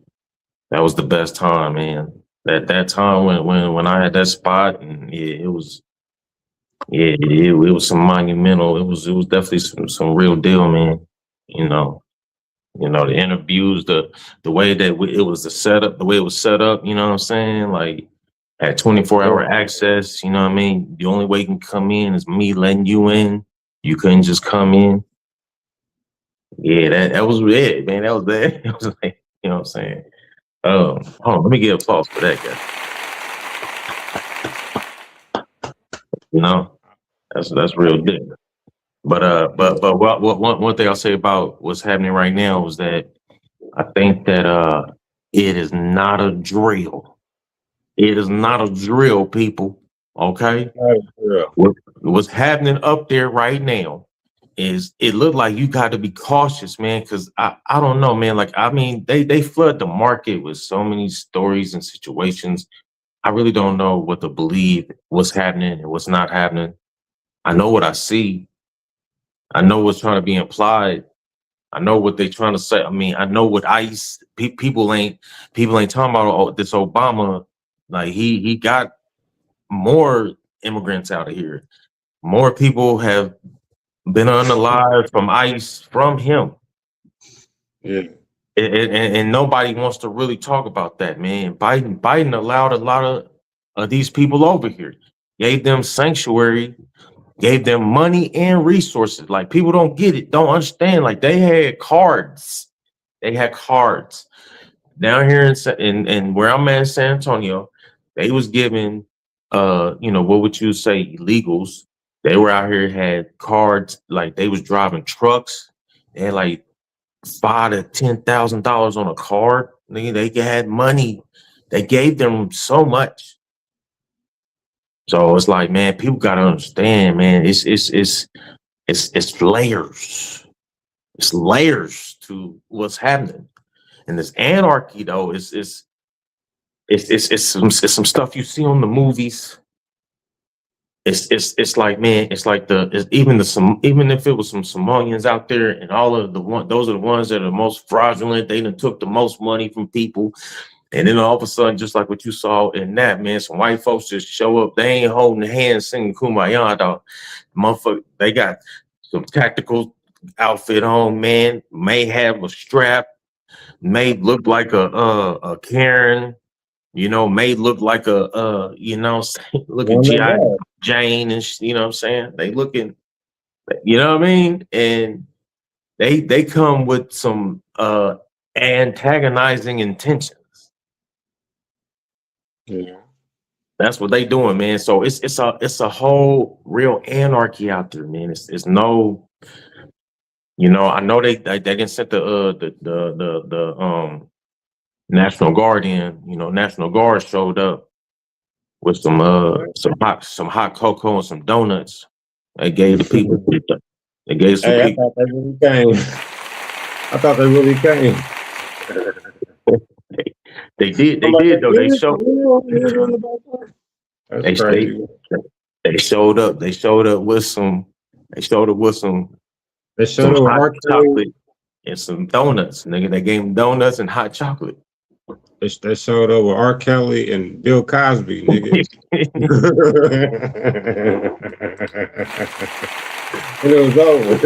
That was the best time, man. That time when I had that spot, and it was some monumental. It was definitely some real deal, man. The interviews, the way that it was the way it was set up. You know what I'm saying? Like had 24-hour access. You know what I mean? The only way you can come in is me letting you in. You couldn't just come in. Yeah, that was it, man. That was that. It was like, you know what I'm saying? Hold on, let me get applause for that guy. That's real deal. But one thing I'll say about what's happening right now is that I think that it is not a drill. It is not a drill, people. Okay? What's happening up there right now is it looked like you got to be cautious, man, because I don't know, man. Like, I mean, they flood the market with so many stories and situations. I really don't know what to believe, what's happening and what's not happening. I know what I see. I know what's trying to be implied. I know what they're trying to say. I mean, I know what ICE people ain't talking about this Obama. Like he got more immigrants out of here. More people have been unalive from ICE from him. Yeah. And nobody wants to really talk about that, man. Biden allowed a lot of these people over here, gave them sanctuary, gave them money and resources. Like people don't get it, don't understand. Like they had cards. They had cards down here in where I'm at in San Antonio. They was giving, what would you say, illegals. They were out here, had cards, like they was driving trucks. They had like $5,000 to $10,000 on a card. They had money. They gave them so much. So it's like, man, people gotta understand, man. It's layers. It's layers to what's happening. And this anarchy, though, it's some stuff you see on the movies. It's like, man, it's like even if it was some Somalians out there, and all of those are the ones that are the most fraudulent. They done took the most money from people, and then all of a sudden, just like what you saw in that, man, some white folks just show up. They ain't holding hands, singing "Kumbaya," dog. Motherfucker, they got some tactical outfit on, man. May have a strap, may look like a Karen. May look like look at G.I. Jane and you know what I'm saying? They looking, you know what I mean? And they come with some antagonizing intentions. Yeah. That's what they doing, man. So it's a whole real anarchy out there, man. It's no, I know they didn't set the National Guard in. National Guard showed up with some hot cocoa and some donuts. They gave the people. They gave some people. I thought they really came. They did though. They showed. That's crazy. They showed up. They showed up with some. They showed up with some. They showed up with hot chocolate and some donuts. Nigga, they gave them donuts and hot chocolate. They showed up with R. Kelly and Bill Cosby, nigga. And it was over.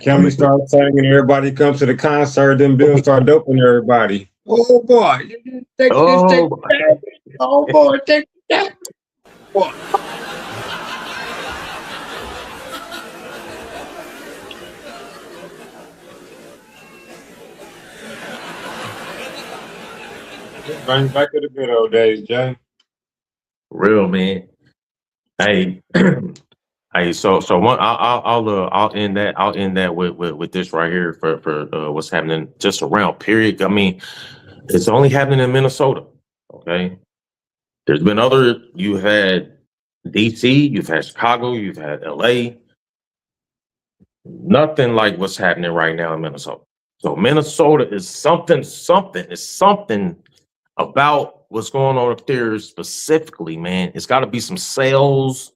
Kelly started singing, everybody comes to the concert, then Bill started doping everybody. Oh boy, take this. Oh boy, take that. Boy. Bring back to the good old days, Jay. Real, man. Hey, hey. So one. I'll end that. I'll end that with this right here for what's happening just around. Period. I mean, it's only happening in Minnesota. Okay. There's been other. You had DC. You've had Chicago. You've had LA. Nothing like what's happening right now in Minnesota. So Minnesota is something. It's something about what's going on up there specifically, man. It's got to be some sales.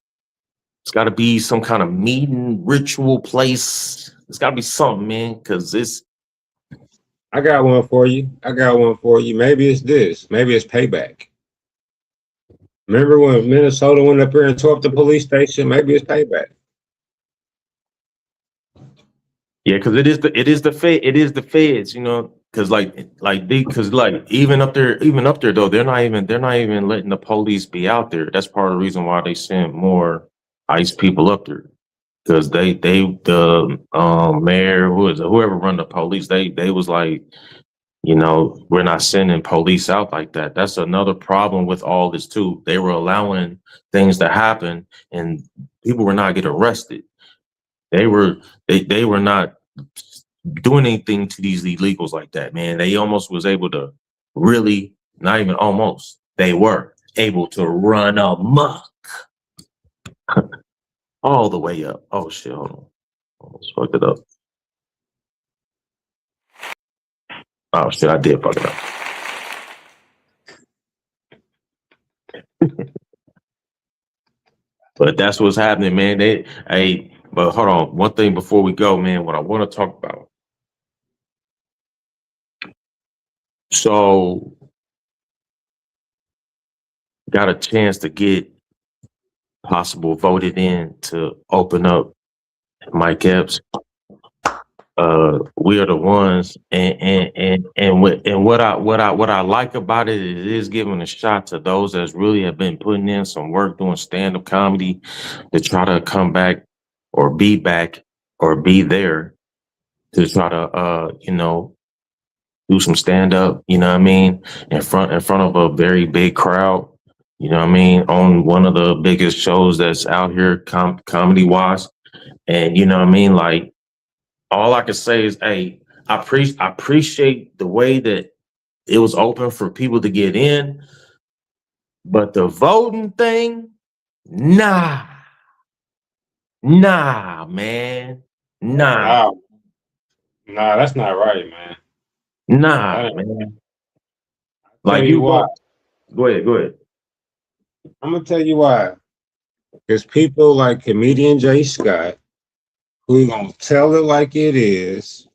It's got to be some kind of meeting ritual place. It's got to be something, man, because it's. I got one for you. Maybe it's this. Maybe it's payback. Remember when Minnesota went up here and tore up the police station? Maybe it's payback. Yeah, because it is the feds, because even up there though, they're not even letting the police be out there. That's part of the reason why they send more ICE people up there, because the mayor, whoever run the police, they was like, we're not sending police out like that. That's another problem with all this too. They were allowing things to happen and people were not getting arrested. They were not doing anything to these illegals like that, man. They almost was able to really, not even almost, they were able to run amok all the way up. Oh shit, hold on. Almost fucked it up. Oh shit, I did fuck it up. But that's what's happening, man. But hold on, one thing before we go, man, what I want to talk about. So, got a chance to get possible voted in to open up Mike Epps. We are the ones, and what I like about it is giving a shot to those that really have been putting in some work doing stand-up comedy to try to come back or be back or be there to try to do some stand-up, you know what I mean, in front of a very big crowd, you know what I mean, on one of the biggest shows that's out here comedy wise. And you know what I mean, like, all I can say is, hey, I appreciate the way that it was open for people to get in. But the voting thing, nah, man, nah, Nah, nah, that's not right, man. nah, That man. tell Like you you why. go ahead. I'm gonna tell you why. Because people like comedian Jay Scott, who gonna tell it like it is.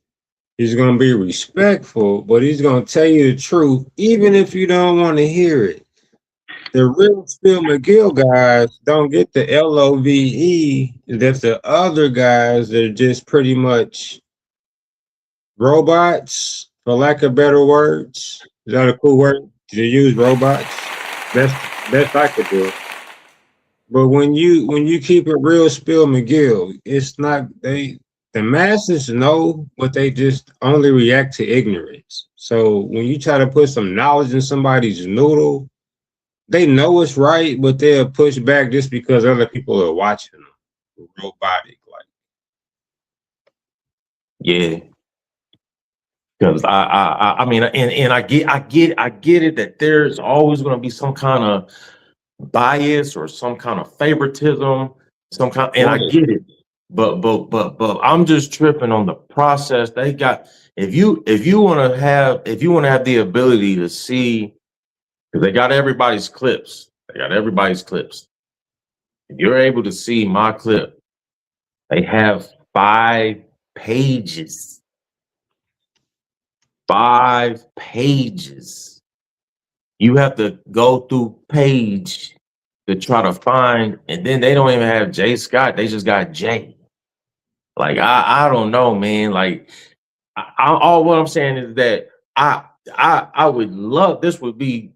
He's gonna be respectful, but he's gonna tell you the truth, even if you don't want to hear it. The real Phil McGill guys don't get the LOVE. That's the other guys that are just pretty much robots, for lack of better words. Is that a cool word to use, robots? Best I could do. But when you keep it real, Spill McGill, it's not the masses know, but they just only react to ignorance. So when you try to put some knowledge in somebody's noodle, they know it's right, but they'll push back just because other people are watching them. Robotic, like. Yeah, because I mean, and I get it that there's always going to be some kind of bias or some kind of favoritism, some kind, and I get it. But I'm just tripping on the process they got. If you want to have the ability to see, because they got everybody's clips. They got everybody's clips. If you're able to see my clip, they have 5 pages. 5 pages. You have to go through page to try to find, and then they don't even have Jay Scott. They just got Jay. Like I don't know, man. Like all what I'm saying is that I would love this would be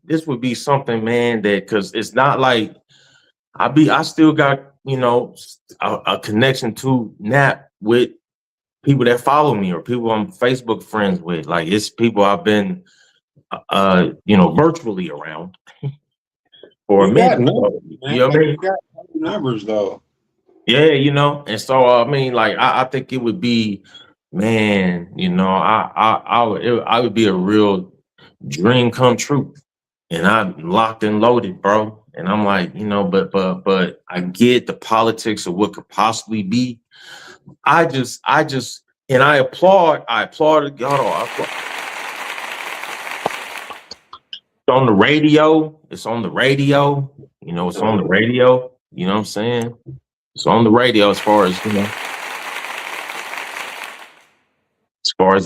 something, man. That because it's not like I still got a connection to Nap with people that follow me or people I'm Facebook friends with. Like it's people I've been virtually around for a You got minute. numbers, So, man. you know what I mean? You got numbers though. Yeah, and so I mean, like I think it would be, man, I would be a real dream come true, and I'm locked and loaded, bro. And I'm like, but I get the politics of what could possibly be. I just, and I applaud. Hold on, I applaud. It's on the radio. It's on the radio. It's on the radio. You know what I'm saying? It's on the radio as far as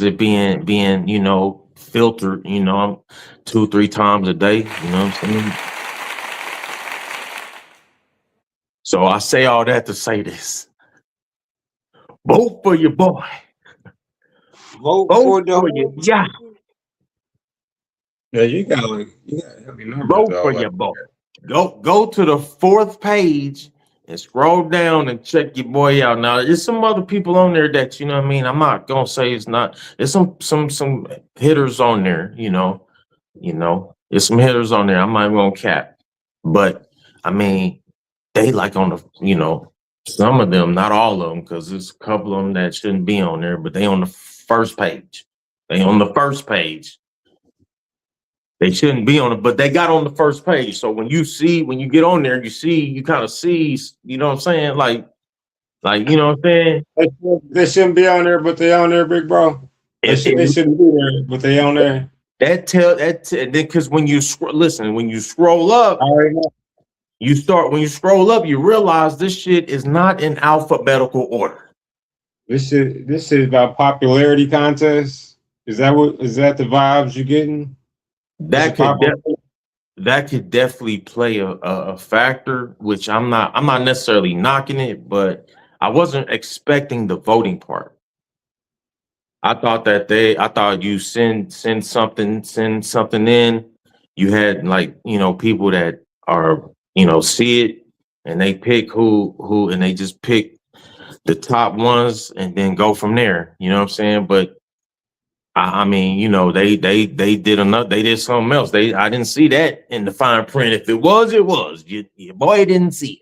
it being filtered. I'm 2-3 times a day. You know what I'm saying? So I say all that to say this: vote for your boy. Vote Vote for for your yeah. Yeah, you got heavy numbers Vote though. for Like, your boy. Go to the 4th page and scroll down and check your boy out. Now, there's some other people on there that you know what I mean. I'm not gonna say it's not. There's some hitters on there. There's some hitters on there. I'm not even gonna cap, but I mean, they like on the some of them, not all of them, because there's a couple of them that shouldn't be on there, but they on the first page. They on the first page. They shouldn't be on it, but they got on the first page. So when you get on there, you kind of see, you know what I'm saying? Like, you know what I'm saying? they shouldn't be on there, but they on there, big bro. They shouldn't be there, but they on there. Because when you scroll up, I already know. when you scroll up, you realize this shit is not in alphabetical order. This is about popularity contest. Is that the vibes you're getting? That could definitely play a factor, which I'm not necessarily knocking it, but I wasn't expecting the voting part. I thought you send something in. You had people that are see it and they pick who and they just pick the top ones and then go from there. You know what I'm saying? But I mean, they did something else. I didn't see that in the fine print. If it was, it was. Your boy didn't see it.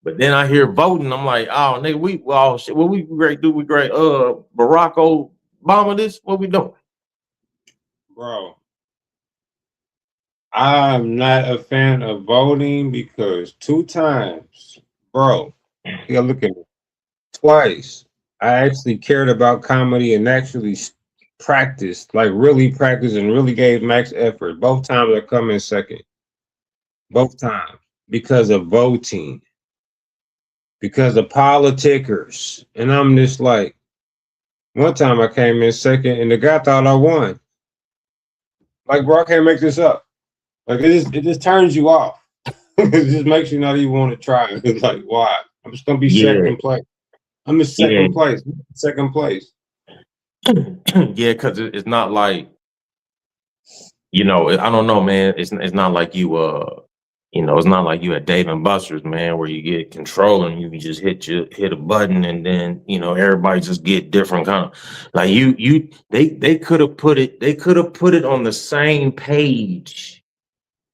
But then I hear voting. I'm like, oh, nigga, shit, what we great do? We great. Barack Obama, this what we doing, bro? I'm not a fan of voting because 2 times, bro, you gotta look at it twice. I actually cared about comedy and actually practiced, like really practiced and really gave max effort. Both times I come in second. Both times. Because of voting. Because of politicers. And I'm just like, one time I came in second and the guy thought I won. Like, bro, I can't make this up. Like it just turns you off. It just makes you not even want to try. It's like, why? I'm just gonna be second place. I'm in second place. Second place. Yeah, because it's not like, you know, I don't know, man. It's not like you you know, it's not like you at Dave and Buster's, man, where you get control and you can just hit a button and then, you know, everybody just get different kind of like they could have put it on the same page.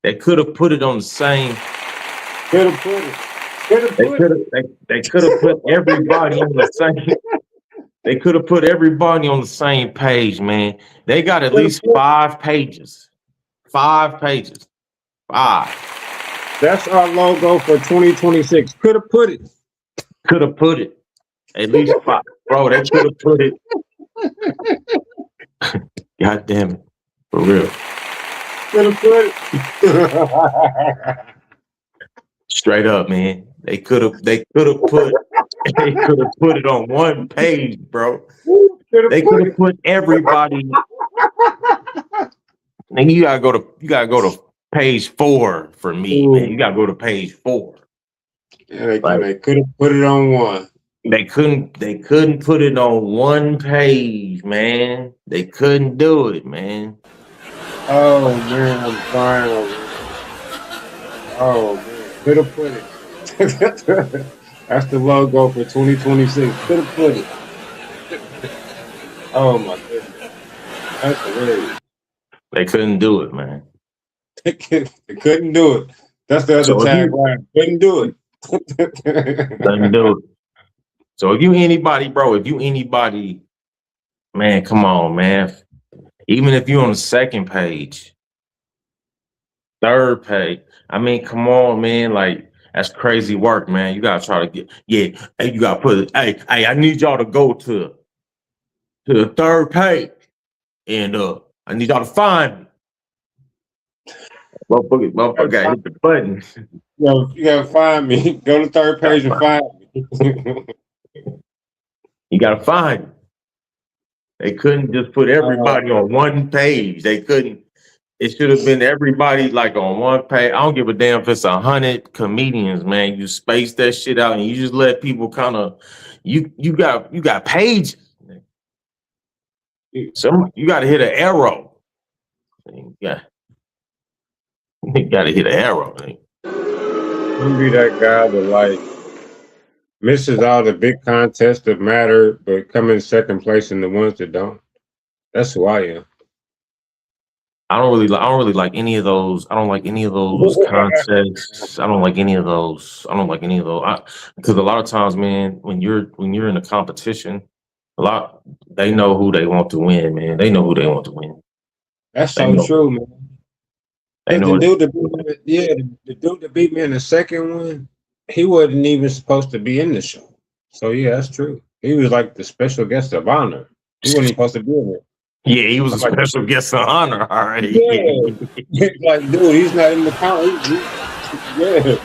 They could have put it on the same. Could have put it. They could have put everybody on the same. They could have put everybody on the same page, man. They got at least 5 pages. 5 pages. 5. That's our logo for 2026. Could have put it. Could have put it. At least 5. Bro, they could have put it. God damn it. For real. Could have put it. Straight up, man. They could have put it on one page, bro. They could have put everybody. And you gotta go to page 4 for me, man. You gotta go to page 4. Yeah, they could have put it on one. They couldn't put it on one page, man. They couldn't do it, man. Oh man, I'm crying over it. Oh man, could have put it. That's the logo for 2026. Could have put it. Oh my goodness. That's hilarious. They couldn't do it, man. They couldn't do it. That's the other tagline. Couldn't do it. Couldn't do it. So if you anybody, man, come on, man. Even if you're on the second page, third page, I mean, come on, man. Like, that's crazy work, man. You gotta try to get, hey, you gotta put it, hey, I need y'all to go to the third page, and I need y'all to find me. Motherfucker gotta hit the button. You gotta find me. Go to the third page and find me. You gotta find me. They couldn't just put everybody on one page. They couldn't. It should have been everybody like on one page. I don't give a damn if it's 100 comedians, man. You space that shit out and you just let people kind of. You got pages. So you got to hit an arrow. Yeah, you got to hit an arrow. I'm be that guy that like misses all the big contests that matter, but come in second place in the ones that don't. That's who I am. I don't really like any of those. I don't like any of those concepts. I don't like any of those. Because a lot of times, man, when you're in a competition, they know who they want to win, man. They know who they want to win. That's so true, man. They know the dude that beat me in the second one, he wasn't even supposed to be in the show. So yeah, that's true. He was like the special guest of honor. He wasn't even supposed to be in it. Yeah, he was a special guest of honor. All right. Yeah. Like, dude, he's not in the count. Yeah.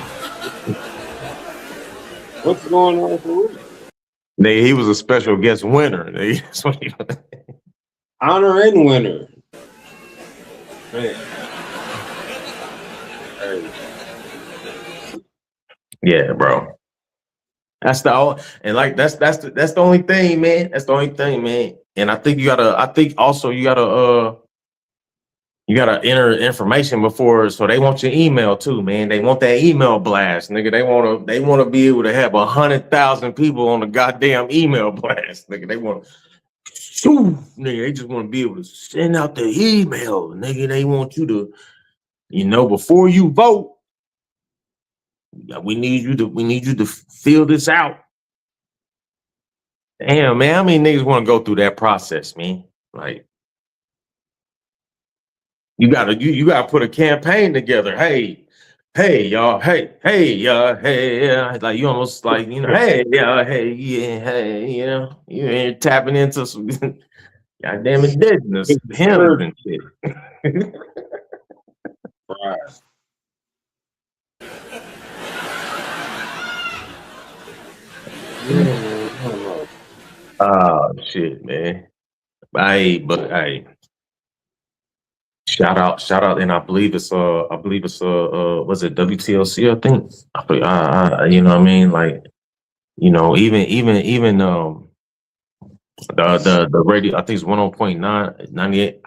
What's going on for real? He was a special guest winner. Honor and winner. Man. Hey. Yeah, bro. That's the only thing, man. That's the only thing, man. And I think you gotta enter information before, so they want your email too, man. They want that email blast, nigga. They wanna be able to have 100,000 people on the goddamn email blast, nigga. They just want to be able to send out the email, nigga. They want you to, before you vote, we need you to fill this out. Damn, man, how many niggas want to go through that process, man? Like, you gotta put a campaign together. Hey, y'all, hey, like you almost like, hey, yeah, hey, yeah, hey, you ain't tapping into some goddamn indigenous hymns and shit. Right. Yeah, man. I don't know. Oh shit, man. But shout out, and I believe it's was it WTLC? I think. You know what I mean? Like, even the radio. I think it's 100.9, 98.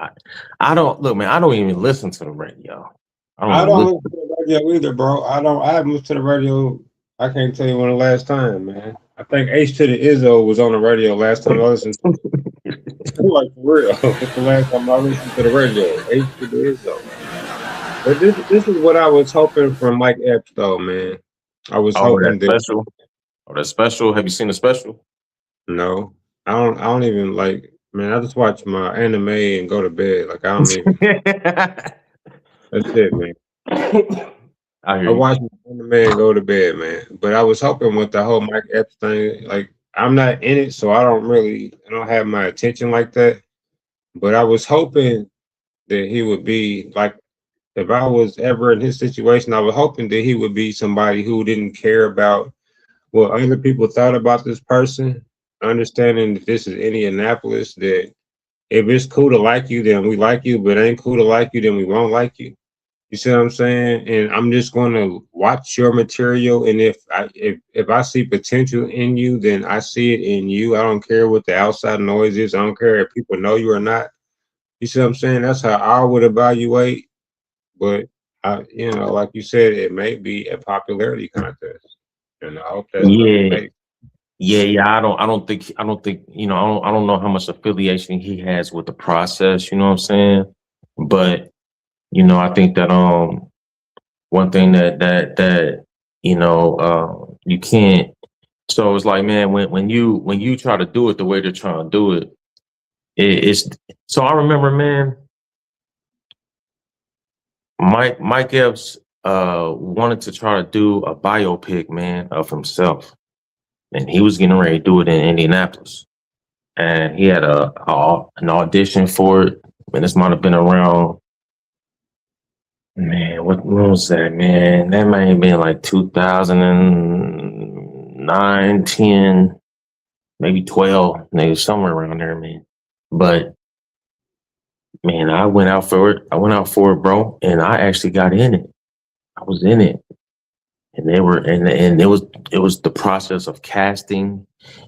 I don't look, man. I don't even listen to the radio. I don't I even don't listen. listen to the radio either, bro. I haven't listened to the radio. I can't tell you when the last time, man. I think H to the Izzo was on the radio last time I listened to like for real. It's the last time I listened to the radio. H to the Izzo. But this is what I was hoping from Mike Epps though, man. I was Oh, that hoping that special. Oh, that special. Have you seen the special? no. I don't even like man, I just watch my anime and go to bed. Like I don't even that's it, man. I hear I you. watch anime and go to bed, man. But I was hoping with the whole Mike Epps thing, like I'm not in it, so I don't have my attention like that. But I was hoping that he would be like if I was ever in his situation, I was hoping that he would be somebody who didn't care about what other people thought about this person. Understanding that this is Indianapolis, that if it's cool to like you, then we like you, but ain't cool to like you, then we won't like you. You see what I'm saying? And I'm just going to watch your material, and if I see potential in you, then I see it in you. I don't care what the outside noise is. I don't care if people know you or not. You see what I'm saying? That's how I would evaluate. But like you said, it may be a popularity contest, and I hope that's not the Yeah, case. yeah. I don't think. I don't know how much affiliation he has with the process. You know what I'm saying? But I think that one thing that you can't. So it's like, man, when you try to do it the way they're trying to do it, it's. So I remember, man, Mike Epps wanted to try to do a biopic, man, of himself, and he was getting ready to do it in Indianapolis, and he had an audition for it, and this might have been around. Man, when was that, man? That might have been like 2009, 10, maybe 12, maybe somewhere around there, man. But man, I went out for it. Bro, and I actually got in it. I was in it, and they were, and it was the process of casting,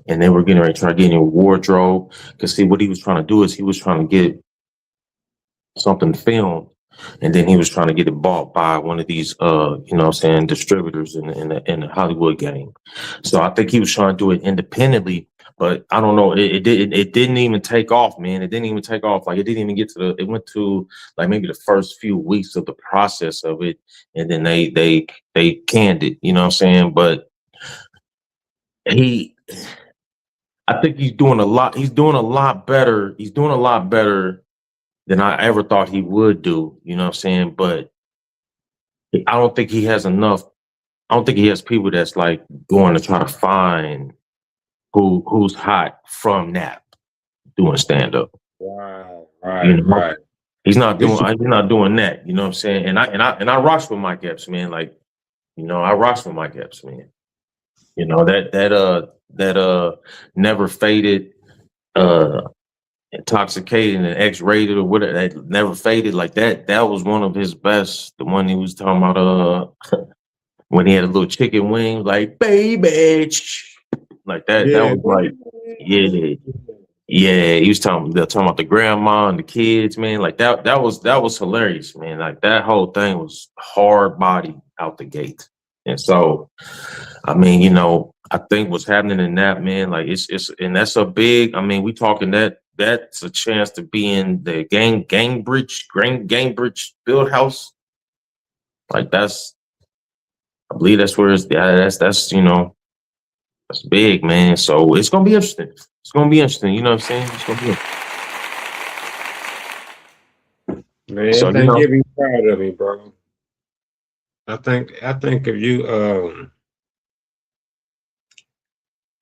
and they were getting ready to try to get in a wardrobe. Because see, what he was trying to do is he was trying to get something filmed, and then he was trying to get it bought by one of these distributors in the Hollywood game. So I think he was trying to do it independently, but I don't know, it didn't even take off, man. It didn't even take off. Like, it didn't even get to it went to like maybe the first few weeks of the process of it, and then they canned it, you know what I'm saying? But he I think he's doing a lot better. He's doing a lot better than I ever thought he would do. You know what I'm saying? But I don't think he has enough. I don't think he has people that's like going to try to find who's hot from that doing stand up. Right, You right, know, right. he's not It's doing that. You know what I'm saying? And I rocks with Mike Epps, man. Like, I rocks with Mike Epps, man. That never faded, intoxicated and X-rated or whatever, that never faded, like that was one of his best. The one he was talking about when he had a little chicken wing, like baby, like that yeah. was like, yeah, yeah. He was talking about the grandma and the kids, man. Like that was hilarious, man. Like that whole thing was hard body out the gate. And so I mean, I think what's happening in that, man, like it's and that's a big, I mean, we talking that's a chance to be in the Gangbridge Field House. Like I believe that's where that's big, man. So it's gonna be interesting. It's gonna be interesting, you know what I'm saying? It's gonna be Man, So, I think you'll be proud of me, bro. I think if you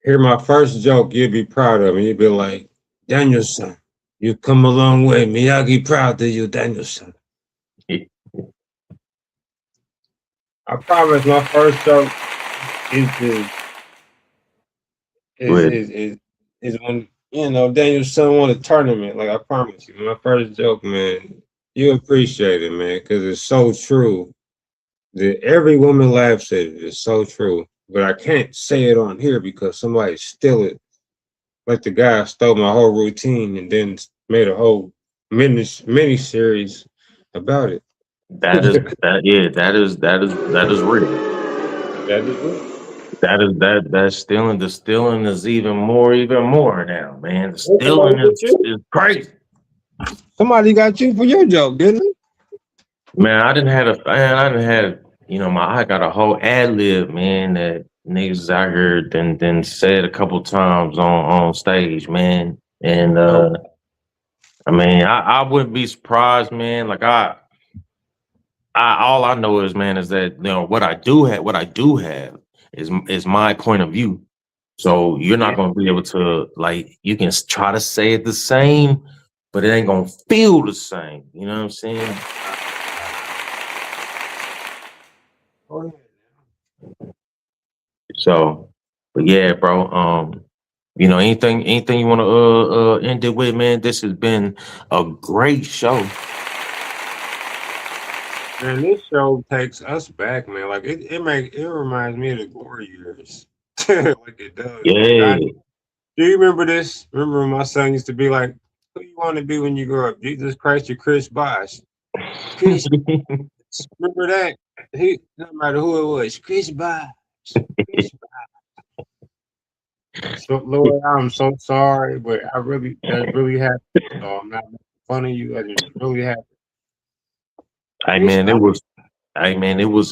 hear my first joke, you'll be proud of me. You'll be like, Danielson, you come a long way. Miyagi proud of you, Danielson. I promise my first joke is when Danielson won a tournament. Like I promise you, my first joke, man, you appreciate it, man, because it's so true. That every woman laughs at it. It's so true. But I can't say it on here because somebody steal it. Like the guy stole my whole routine and then made a whole mini series about it. that is that. Yeah, that is real. That is it. That's stealing. The stealing is even more now, man. The Somebody stealing get you? is crazy. Somebody got you for your joke, didn't they? Man, I didn't have I got a whole ad lib, man, that niggas out here then said a couple times on stage, man. And I mean, I wouldn't be surprised, man. Like all I know is, man, is that what I do have is my point of view. So you're not gonna be able to, like, you can try to say it the same, but it ain't gonna feel the same. You know what I'm saying? So, but yeah, bro. Anything you want to end it with, man? This has been a great show. Man, this show takes us back, man. Like it reminds me of the glory years. Like it does. Yeah. Like, do you remember this? Remember when my son used to be like, who you want to be when you grow up? Jesus Christ or Chris Bosh? Chris, remember that? He, no matter who it was, Chris Bosh. Chris Bosh. So Lord, I'm so sorry, but that's really happened. So I'm not making fun of you. I just really happened. Hey man, it was tell you, man, it was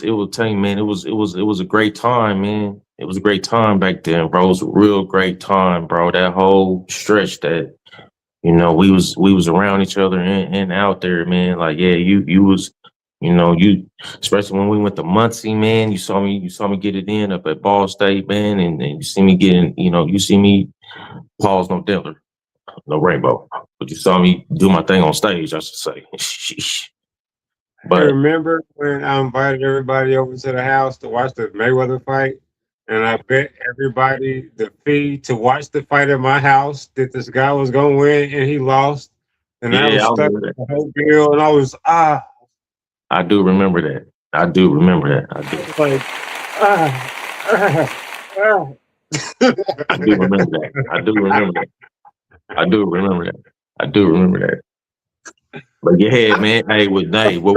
a great time, man. It was a great time back then, bro. It was a real great time, bro. That whole stretch that, we was around each other and out there, man. Like, yeah, you was, you, especially when we went to Muncie, man, you saw me get it in up at Ball State, man, and you see me getting, you see me pause no Diller, no Rainbow, but you saw me do my thing on stage, I should say. But I remember when I invited everybody over to the house to watch the Mayweather fight, and I bet everybody the fee to watch the fight at my house that this guy was gonna win, and he lost, and I was stuck with the whole deal, and I was I do remember that. I do remember that. I do. Like I do remember that. I do remember that. I do remember that. I do remember that. But yeah, man. Hey, what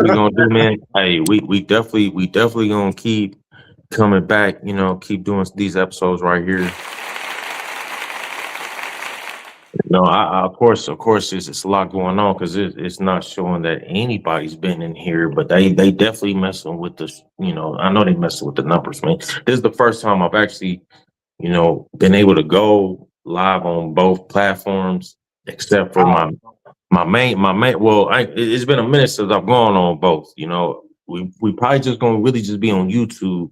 we gonna do, man? Hey, we definitely gonna keep coming back. Keep doing these episodes right here. No, of course, it's a lot going on because it's not showing that anybody's been in here, but they definitely messing with this. I know they messing with the numbers, man. This is the first time I've actually, been able to go live on both platforms, except for my main. Well, it's been a minute since I've gone on both. We probably just gonna really just be on YouTube.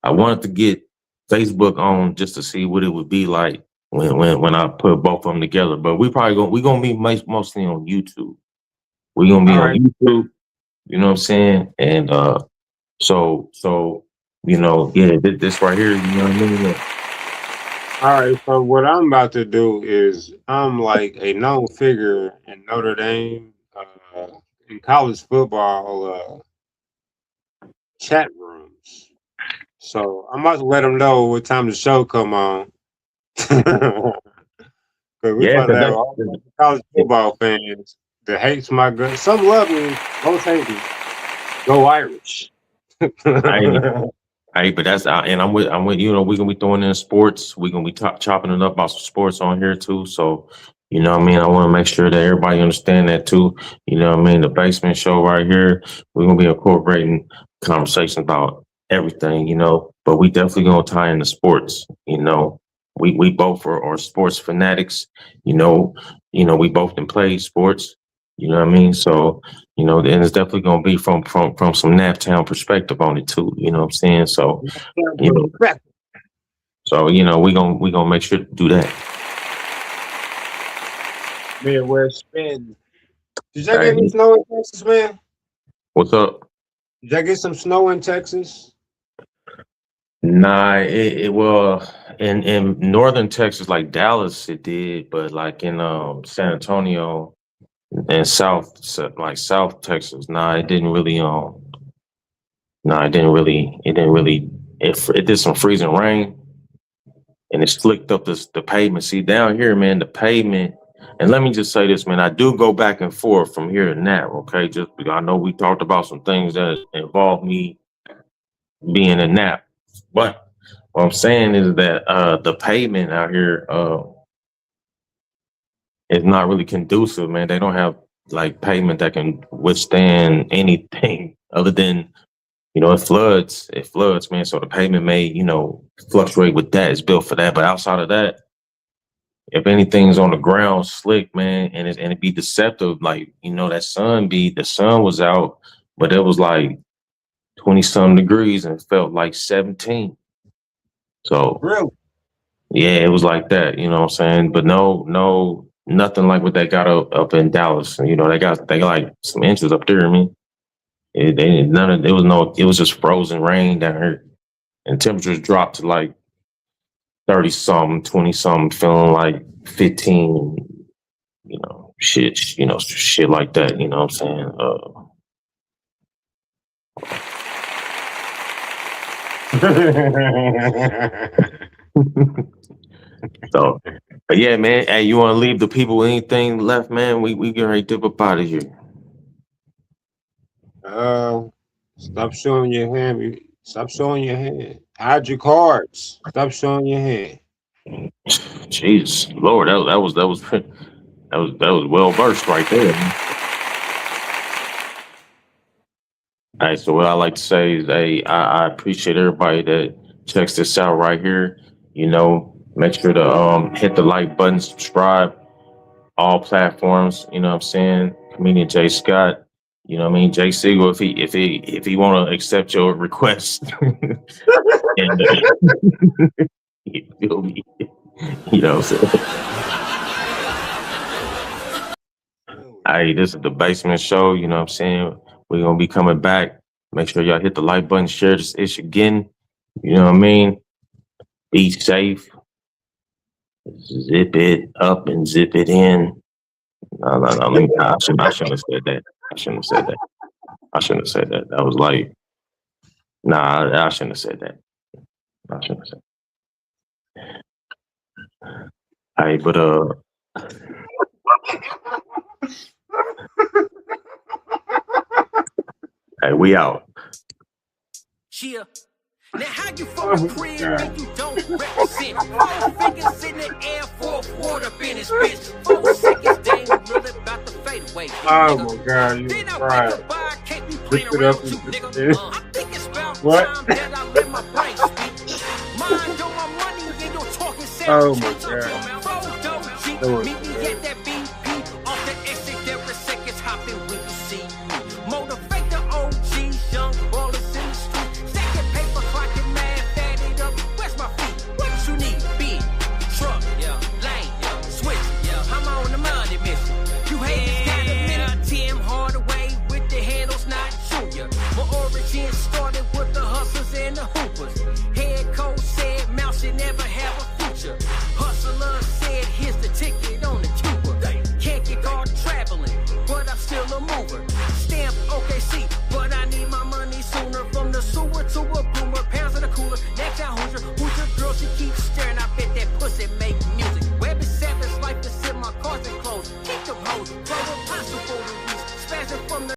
I wanted to get Facebook on just to see what it would be like when I put both of them together, but we gonna be mostly on YouTube. We're gonna be on YouTube. You know what I'm saying? And so yeah, this right here. You know what I mean? All right. So what I'm about to do is I'm like a known figure in Notre Dame in college football chat rooms. So I'm about to let them know what time the show come on. Because we about to have all the college football fans that hates my guts. Some love me, most hate me. Go Irish. Hey, but that's and I'm with we're gonna be throwing in sports. We're gonna be chopping it up about some sports on here too. So what I mean, I want to make sure that everybody understand that too. What I mean, the basement show right here, we're gonna be incorporating conversations about everything, but we definitely gonna tie into sports. We both are sports fanatics. We both can play sports. You know what I mean? So, and it's definitely gonna be from some Naptown perspective on it too. You know what I'm saying? So, you know, we gonna make sure to do that. Man, where's Spin? Did y'all get any snow in Texas, man? What's up? Did y'all get some snow in Texas? Nah, well, in northern Texas, like Dallas, it did, but like in San Antonio and South Texas, it didn't really it did some freezing rain, and it slicked up the pavement. See, down here, man, the pavement. And let me just say this, man, I do go back and forth from here to Nap, okay? Just because I know we talked about some things that involve me being a Nap, but what I'm saying is that the pavement out here is not really conducive, man. They don't have like pavement that can withstand anything other than, it floods, man. So the pavement may, fluctuate with that. It's built for that. But outside of that, if anything's on the ground slick, man, and it be deceptive, like, the sun was out, but it was like 20-some degrees and it felt like 17. So really? Yeah, it was like that, you know what I'm saying? But no, nothing like what they got up in Dallas. They got like some inches up there. I mean, it was just frozen rain down here, and temperatures dropped to like 30-something, 20-something, feeling like 15. Shit like that. You know what I'm saying? So, but yeah, man. Hey, you want to leave the people anything left, man? We getting ready to dip up out of here. Stop showing your hand. Stop showing your hand. Hide your cards. Stop showing your hand. Jesus, Lord, that was well versed right there. All right, so what I like to say is, I appreciate everybody that checks this out right here. Make sure to hit the like button, subscribe, all platforms. You know what I'm saying? Comedian Jay Scott. You know what I mean? Jay Siegel, if he want to accept your request, and you feel me? You know what I'm saying? Hey, this is the Basement Show. You know what I'm saying? We're gonna be coming back. Make sure y'all hit the like button, share this ish again. You know what I mean? Be safe. Zip it up and zip it in. No. I shouldn't have said that. I shouldn't have said that. That was like, I shouldn't have said that. I shouldn't have said that. Hey, but hey, we out. Cheer. Now how you from a crib and you don't represent? 4 fingers in the air, 4th water in his bitch. 4 seconds, they ain't really about to fade away. Oh my God, you right. Lift it up and I think it's about time that I let my brain speak. Mind on my money, ain't no talking sound. Oh my God. Meet me at that BP off the exit, there are seconds hopping when you see me. Motivate the OGs, young ballers in the street. Stacking paper, clocking mad, fat it up. Where's my feet? What you need? Big truck, lane, switch, I'm on the money mission. You haters got a minute. Tim Hardaway with the handles, not junior. My origin started with the hustlers and the hoopers. Head coach said Mouse should never have a future. Hustler said here's the ticket on the Cuba. Can't get caught traveling, but I'm still a mover. Stamp OKC, but I need my money sooner. From the sewer to a boomer.